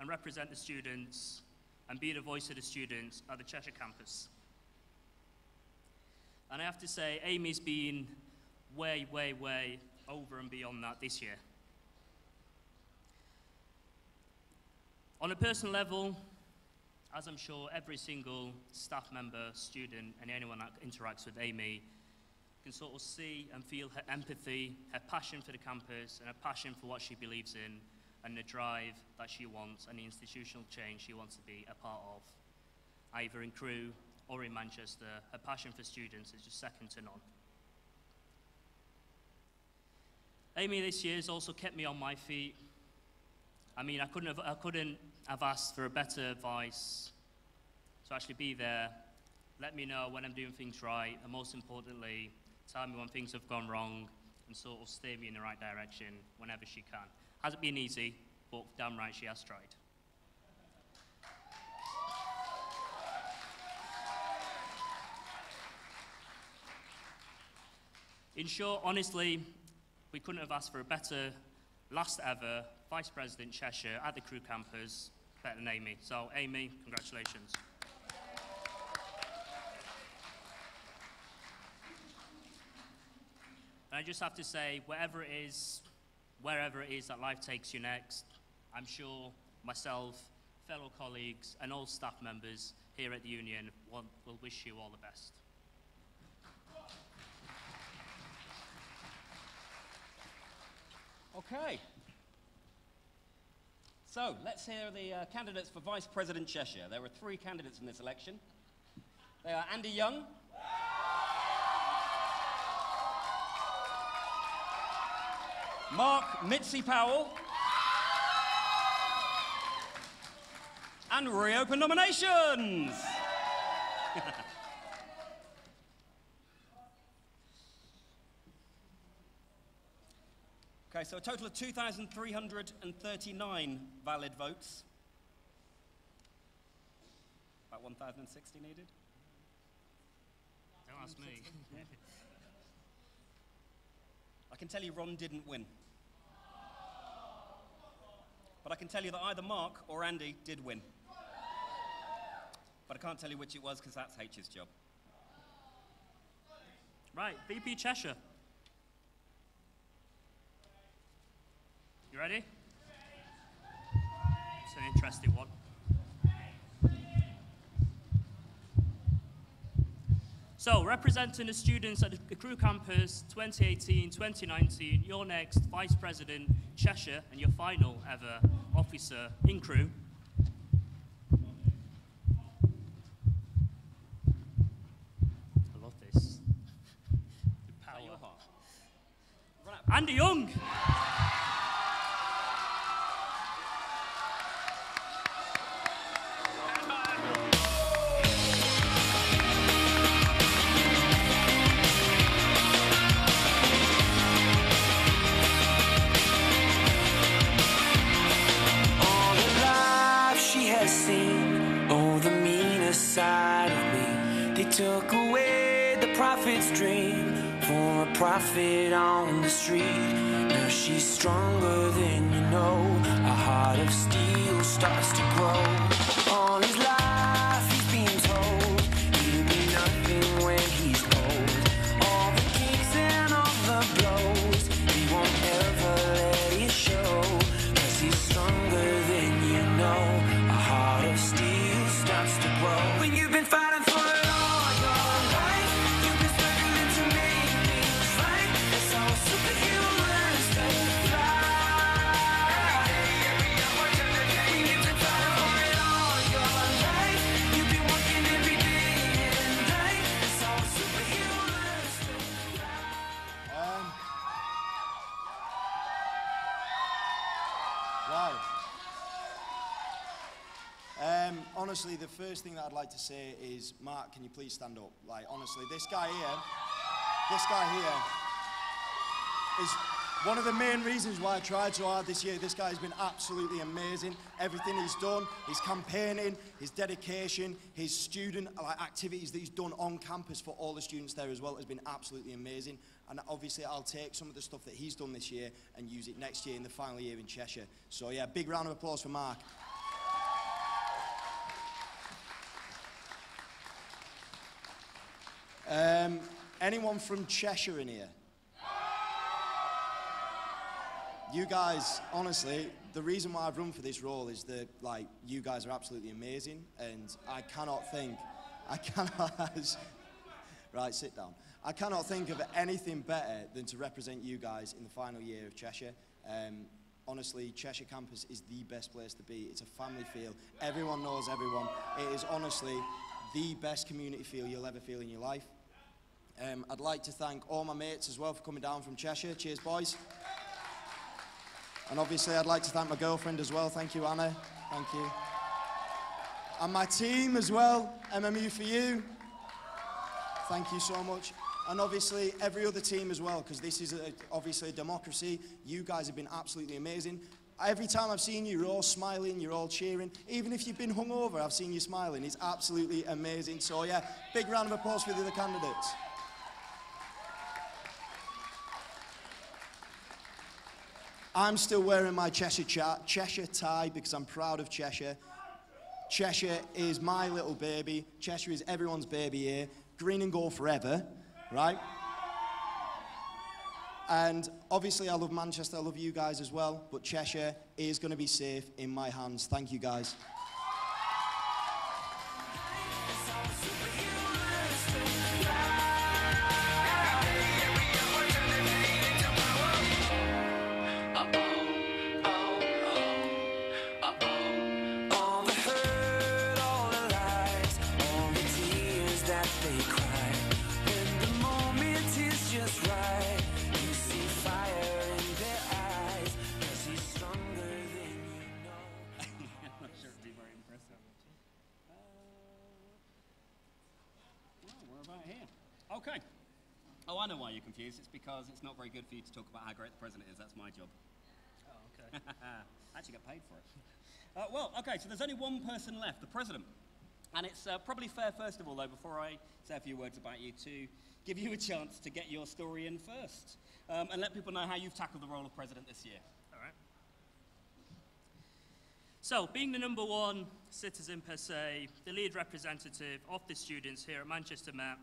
and represent the students and be the voice of the students at the Cheshire campus. And I have to say, Amy's been way, way, way over and beyond that this year. On a personal level, as I'm sure every single staff member, student, and anyone that interacts with Amy can sort of see and feel her empathy, her passion for the campus, and her passion for what she believes in, and the drive that she wants, and the institutional change she wants to be a part of. Either in Crewe or in Manchester, her passion for students is just second to none. Amy this year has also kept me on my feet. I mean, I couldn't have asked for a better advice to actually be there, let me know when I'm doing things right, and most importantly, tell me when things have gone wrong, and sort of steer me in the right direction whenever she can. Hasn't been easy, but damn right she has tried. In short, honestly, we couldn't have asked for a better last ever Vice President Cheshire at the Crewe campus, better than Amy. So, Amy, congratulations. And I just have to say, wherever it is that life takes you next, I'm sure myself, fellow colleagues, and all staff members here at the Union will wish you all the best. Okay. So, let's hear the candidates for Vice President Cheshire. There are 3 candidates in this election. They are Andy Young, Mark Mitzi Powell, and reopen nominations. Okay, so a total of 2,339 valid votes. About 1,060 needed. Don't ask me. I can tell you Ron didn't win. But I can tell you that either Mark or Andy did win. But I can't tell you which it was because that's H's job. Right, VP Cheshire. You ready? It's an interesting one. So, representing the students at the Crewe campus 2018-2019, your next Vice President Cheshire and your final ever officer in Crewe. I love this. The power. Andy Young. profit on the street. Now she's stronger than you know. A heart of steel starts to grow. All his life he's been told he'll be nothing when he's old. All the kicks and all the blows, he won't ever let it show. 'Cause he's stronger than you know. A heart of steel starts to grow. When you've been fighting for it all your life, you've been struggling to make things right. That's how a superhero learns to fly. When you've been fighting for it all your life, you've been working every day and night. That's how a superhero learns to Wow. Honestly, the first thing that I'd like to say is, Mark, can you please stand up? Like, honestly, this guy here is one of the main reasons why I tried so hard this year. This guy has been absolutely amazing. Everything he's done, his campaigning, his dedication, his student activities that he's done on campus for all the students there as well has been absolutely amazing. And obviously, I'll take some of the stuff that he's done this year and use it next year in the final year in Cheshire. So yeah, big round of applause for Mark. Anyone from Cheshire in here? You guys, honestly, the reason why I've run for this role is that, like, you guys are absolutely amazing, and I cannot, right, sit down. I cannot think of anything better than to represent you guys in the final year of Cheshire. Honestly, Cheshire campus is the best place to be. It's a family feel. Everyone knows everyone. It is honestly the best community feel you'll ever feel in your life. I'd like to thank all my mates as well for coming down from Cheshire. Cheers, boys. And obviously, I'd like to thank my girlfriend as well. Thank you, Anna. Thank you. And my team as well, MMU for you. Thank you so much. And obviously, every other team as well, because this is obviously a democracy. You guys have been absolutely amazing. Every time I've seen you, you're all smiling, you're all cheering. Even if you've been hungover, I've seen you smiling. It's absolutely amazing. So yeah, big round of applause for the other candidates. I'm still wearing my Cheshire tie because I'm proud of Cheshire. Cheshire is my little baby. Cheshire is everyone's baby here. Green and gold forever, right? And obviously I love Manchester, I love you guys as well, but Cheshire is going to be safe in my hands. Thank you, guys. Okay. Oh, I know why you're confused. It's because it's not very good for you to talk about how great the president is. That's my job. Oh, okay. I actually get paid for it. Well, okay, so there's only one person left, the president. And it's probably fair, first of all, though, before I say a few words about you, to give you a chance to get your story in first. And let people know how you've tackled the role of president this year. All right. So, being the #1 citizen per se, the lead representative of the students here at Manchester Met,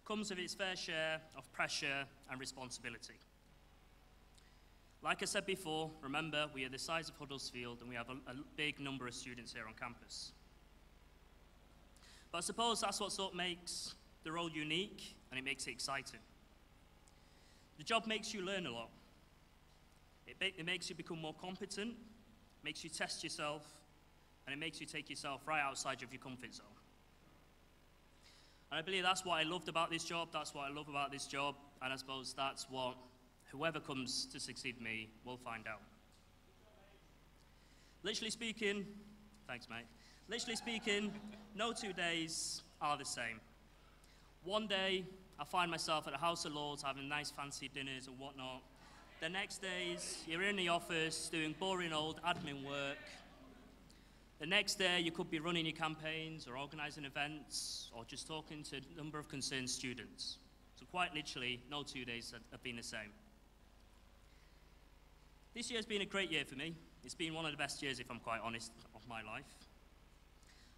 comes with its fair share of pressure and responsibility. Like I said before, remember, we are the size of Huddersfield and we have a big number of students here on campus. But I suppose that's what sort of makes the role unique and it makes it exciting. The job makes you learn a lot. It makes you become more competent, makes you test yourself, and it makes you take yourself right outside of your comfort zone. And I believe that's what I loved about this job, that's what I love about this job, and I suppose that's what whoever comes to succeed me will find out. Literally speaking, thanks mate, literally speaking, no 2 days are the same. One day, I find myself at the House of Lords having nice fancy dinners and whatnot. The next days, you're in the office doing boring old admin work. The next day, you could be running your campaigns or organising events or just talking to a number of concerned students. So quite literally, no 2 days have been the same. This year has been a great year for me. It's been one of the best years, if I'm quite honest, of my life.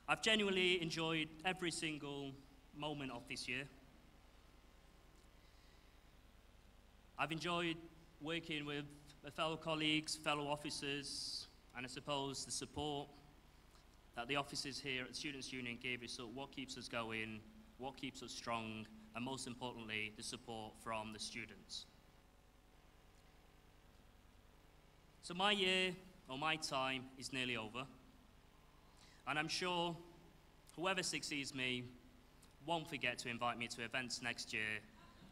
I've genuinely enjoyed every single moment of this year. I've enjoyed working with my fellow colleagues, fellow officers, and I suppose the support that the officers here at the Students' Union gave us, so what keeps us going, what keeps us strong, and most importantly, the support from the students. So my year, or my time, is nearly over. And I'm sure whoever succeeds me won't forget to invite me to events next year,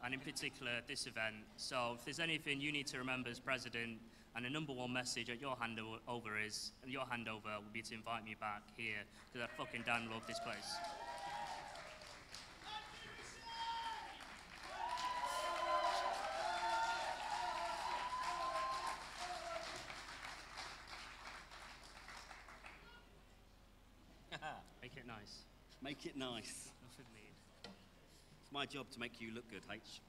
and in particular, this event. So if there's anything you need to remember as president, and the number one message at your handover will be to invite me back here, because I fucking damn love this place. Make it nice. Make it nice. Nothing need. It's my job to make you look good, H.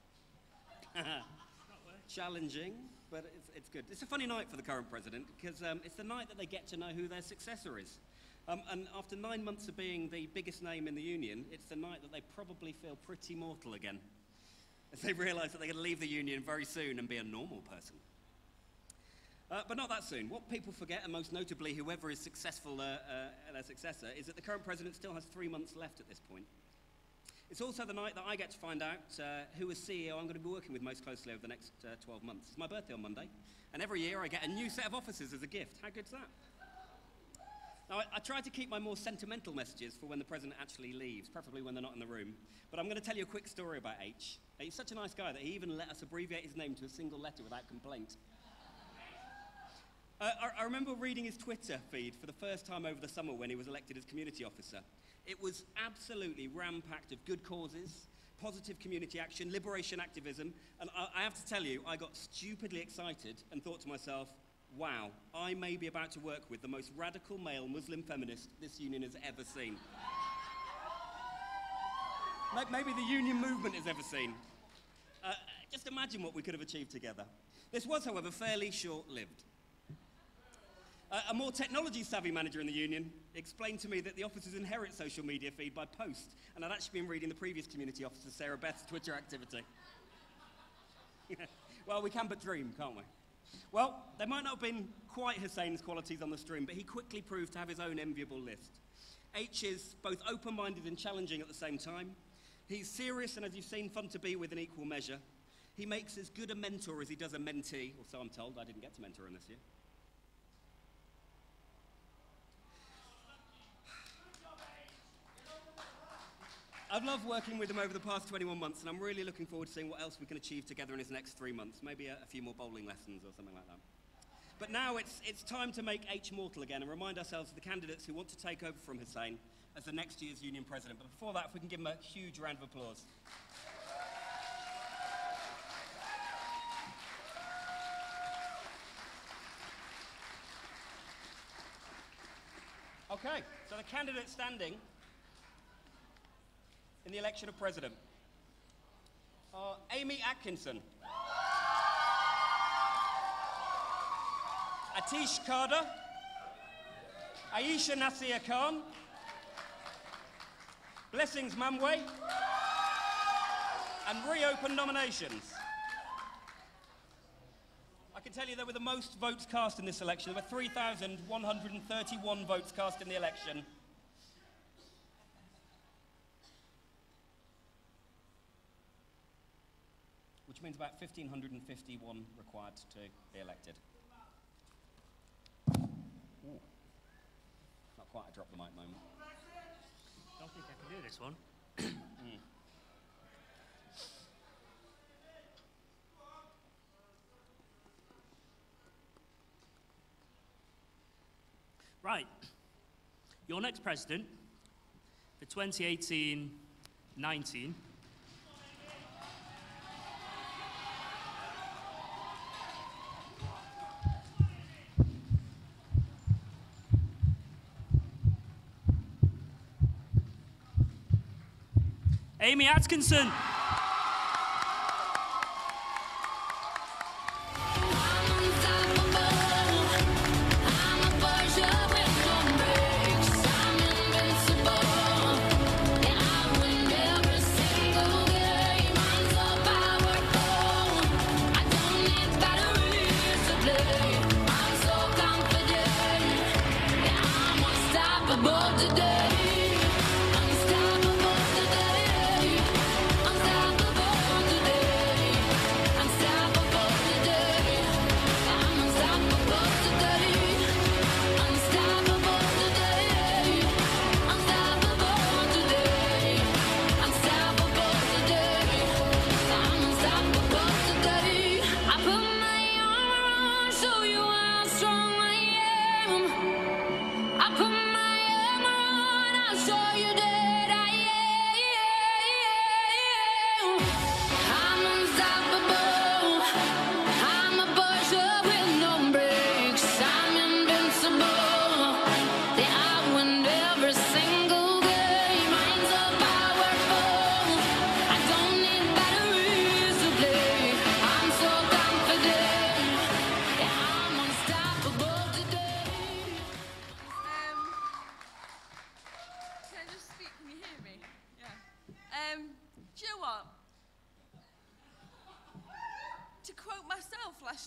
Challenging, but it's good. It's a funny night for the current president, because it's the night that they get to know who their successor is. And after 9 months of being the biggest name in the union, it's the night that they probably feel pretty mortal again, as they realise that they're going to leave the union very soon and be a normal person. But not that soon. What people forget, and most notably whoever is successful, their successor, is that the current president still has 3 months left at this point. It's also the night that I get to find out who as CEO I'm going to be working with most closely over the next 12 months. It's my birthday on Monday, and every year I get a new set of officers as a gift. How good's that? Now, I try to keep my more sentimental messages for when the president actually leaves, preferably when they're not in the room. But I'm going to tell you a quick story about H. He's such a nice guy that he even let us abbreviate his name to a single letter without complaint. I remember reading his Twitter feed for the first time over the summer when he was elected as community officer. It was absolutely ram-packed of good causes, positive community action, liberation activism, and I have to tell you, I got stupidly excited and thought to myself, wow, I may be about to work with the most radical male Muslim feminist this union has ever seen. Maybe the union movement has ever seen. Just imagine what we could have achieved together. This was, however, fairly short-lived. A more technology-savvy manager in the union explained to me that the officers inherit social media feed by post, and I'd actually been reading the previous community officer, Sarah Beth's Twitter activity. Well, we can but dream, can't we? Well, there might not have been quite Hussein's qualities on the stream, but he quickly proved to have his own enviable list. H is both open-minded and challenging at the same time. He's serious and, as you've seen, fun to be with in equal measure. He makes as good a mentor as he does a mentee, or so I'm told. I didn't get to mentor him this year. I've loved working with him over the past 21 months, and I'm really looking forward to seeing what else we can achieve together in his next 3 months. Maybe a few more bowling lessons or something like that. But now it's time to make H mortal again and remind ourselves of the candidates who want to take over from Hussein as the next year's union president. But before that, if we can give him a huge round of applause. Okay, so the candidates standing in the election of president are Amy Atkinson, Atish Carter, Aisha Nasir Khan, Blessings Mamwe, and reopen nominations. I can tell you there were the most votes cast in this election. There were 3,131 votes cast in the election. Which means about 1,551 required to be elected. Ooh. Not quite a drop the mic moment. I don't think I can do this one. Right. Your next president for 2018-19 Amy Atkinson.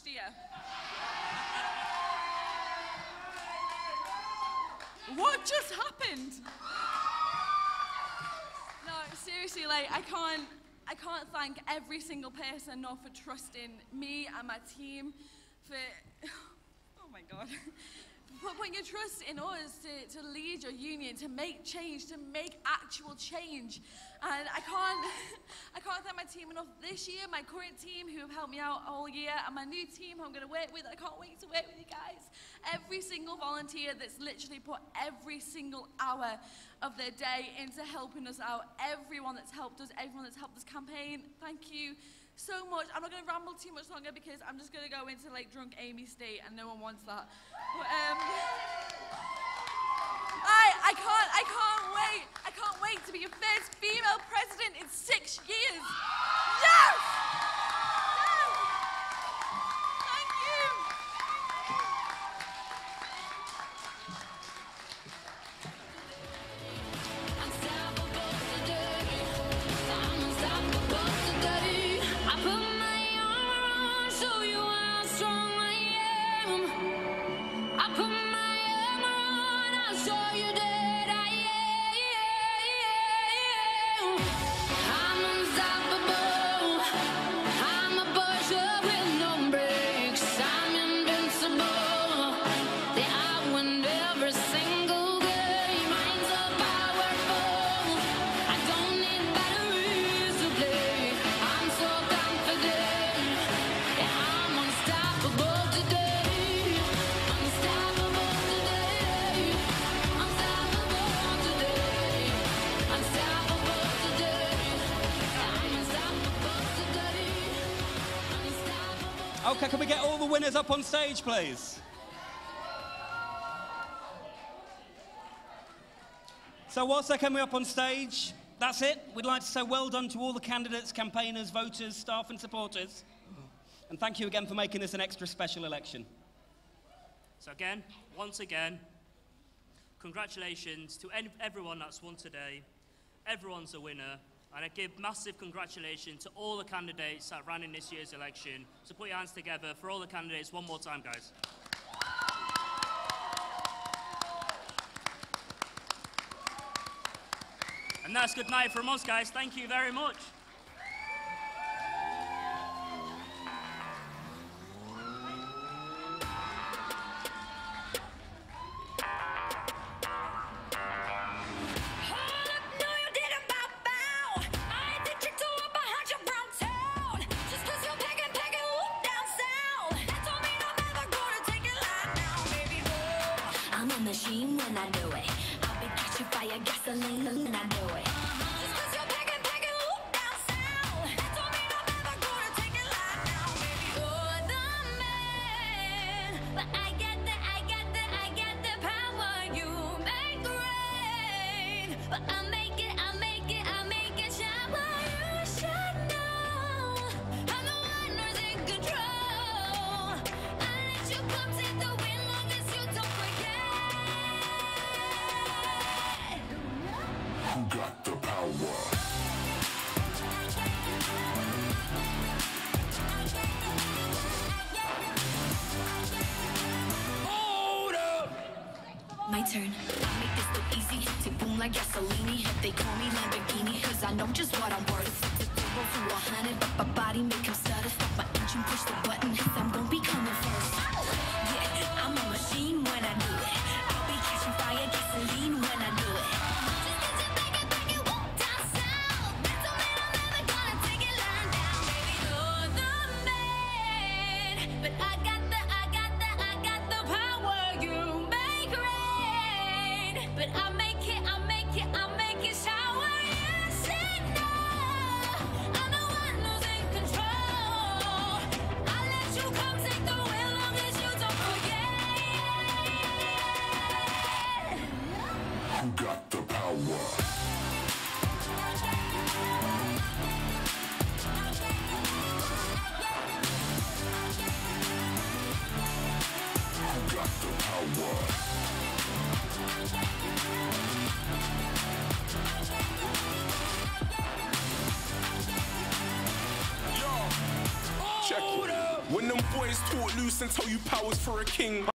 year. What just happened? No, seriously, like, I can't thank every single person enough for trusting me and my team, for, oh my God, for putting your trust in us to lead your union, to make change, to make actual change. And I can't thank my team enough this year, my current team who have helped me out all year, and my new team who I'm gonna work with. I can't wait to work with you guys. Every single volunteer that's literally put every single hour of their day into helping us out. Everyone that's helped us, everyone that's helped this campaign, thank you so much. I'm not gonna ramble too much longer because I'm just gonna go into like drunk Amy state and no one wants that. But, I can't wait to be your first female president in 6 years. Yes! Yes! Thank you. I put my armor on, show you how strong I am. I put my armor on, I'll show you that I am. I'm unstoppable. I'm a pusher with no brakes. I'm invincible. I win every single game. I'm so powerful. I don't need batteries to play. I'm so confident. Yeah, I'm unstoppable today. Unstoppable today. Unstoppable today. Unstoppable today. I'm unstoppable today. Unstoppable. Okay, can we get all the winners up on stage, please? So whilst they're coming up on stage, that's it. We'd like to say well done to all the candidates, campaigners, voters, staff and supporters. And thank you again for making this an extra special election. So again, once again, congratulations to everyone that's won today. Everyone's a winner. And I give massive congratulations to all the candidates that ran in this year's election. So put your hands together for all the candidates one more time, guys. And that's good night from us, guys. Thank you very much. No, you didn't bow bow. I ain't the trick to up behind your brown town. Just 'cause you're packing, whoop down south. That don't mean I'm ever gonna take it lying down, baby. No. I'm a machine when I do it. I'll be catching fire, gasoline when I do it. Just 'cause you're packing, whoop down south. That don't mean I'm ever gonna take it lying down, baby. You're the man, but I get the power. You make rain, but I make it shower. You should know I'm the one who's in control. I let you come take the win long as you don't forget. Who got the power? My turn. I make this look easy. Tick boom like gasoline. They call me Lamborghini, 'cause I know just what I'm worth. Zero to 100, but my body make him stutter. Stop my engine, push the button, 'cause I'm gonna be coming first. Yeah, I'm a machine when I do it. I'll be catching fire, gasoline when I do it. Just 'cause you're packing, whoop down south. That don't mean I'm never gonna take it lying down, baby. You're the man, but I got the power. You make rain, but I make it shower. You should know I'm the one who's in control. I let you come take the wheel long as you don't forget. Who got the power? Who got the power? Check it. When them boys talk loose and tell you powers for a king.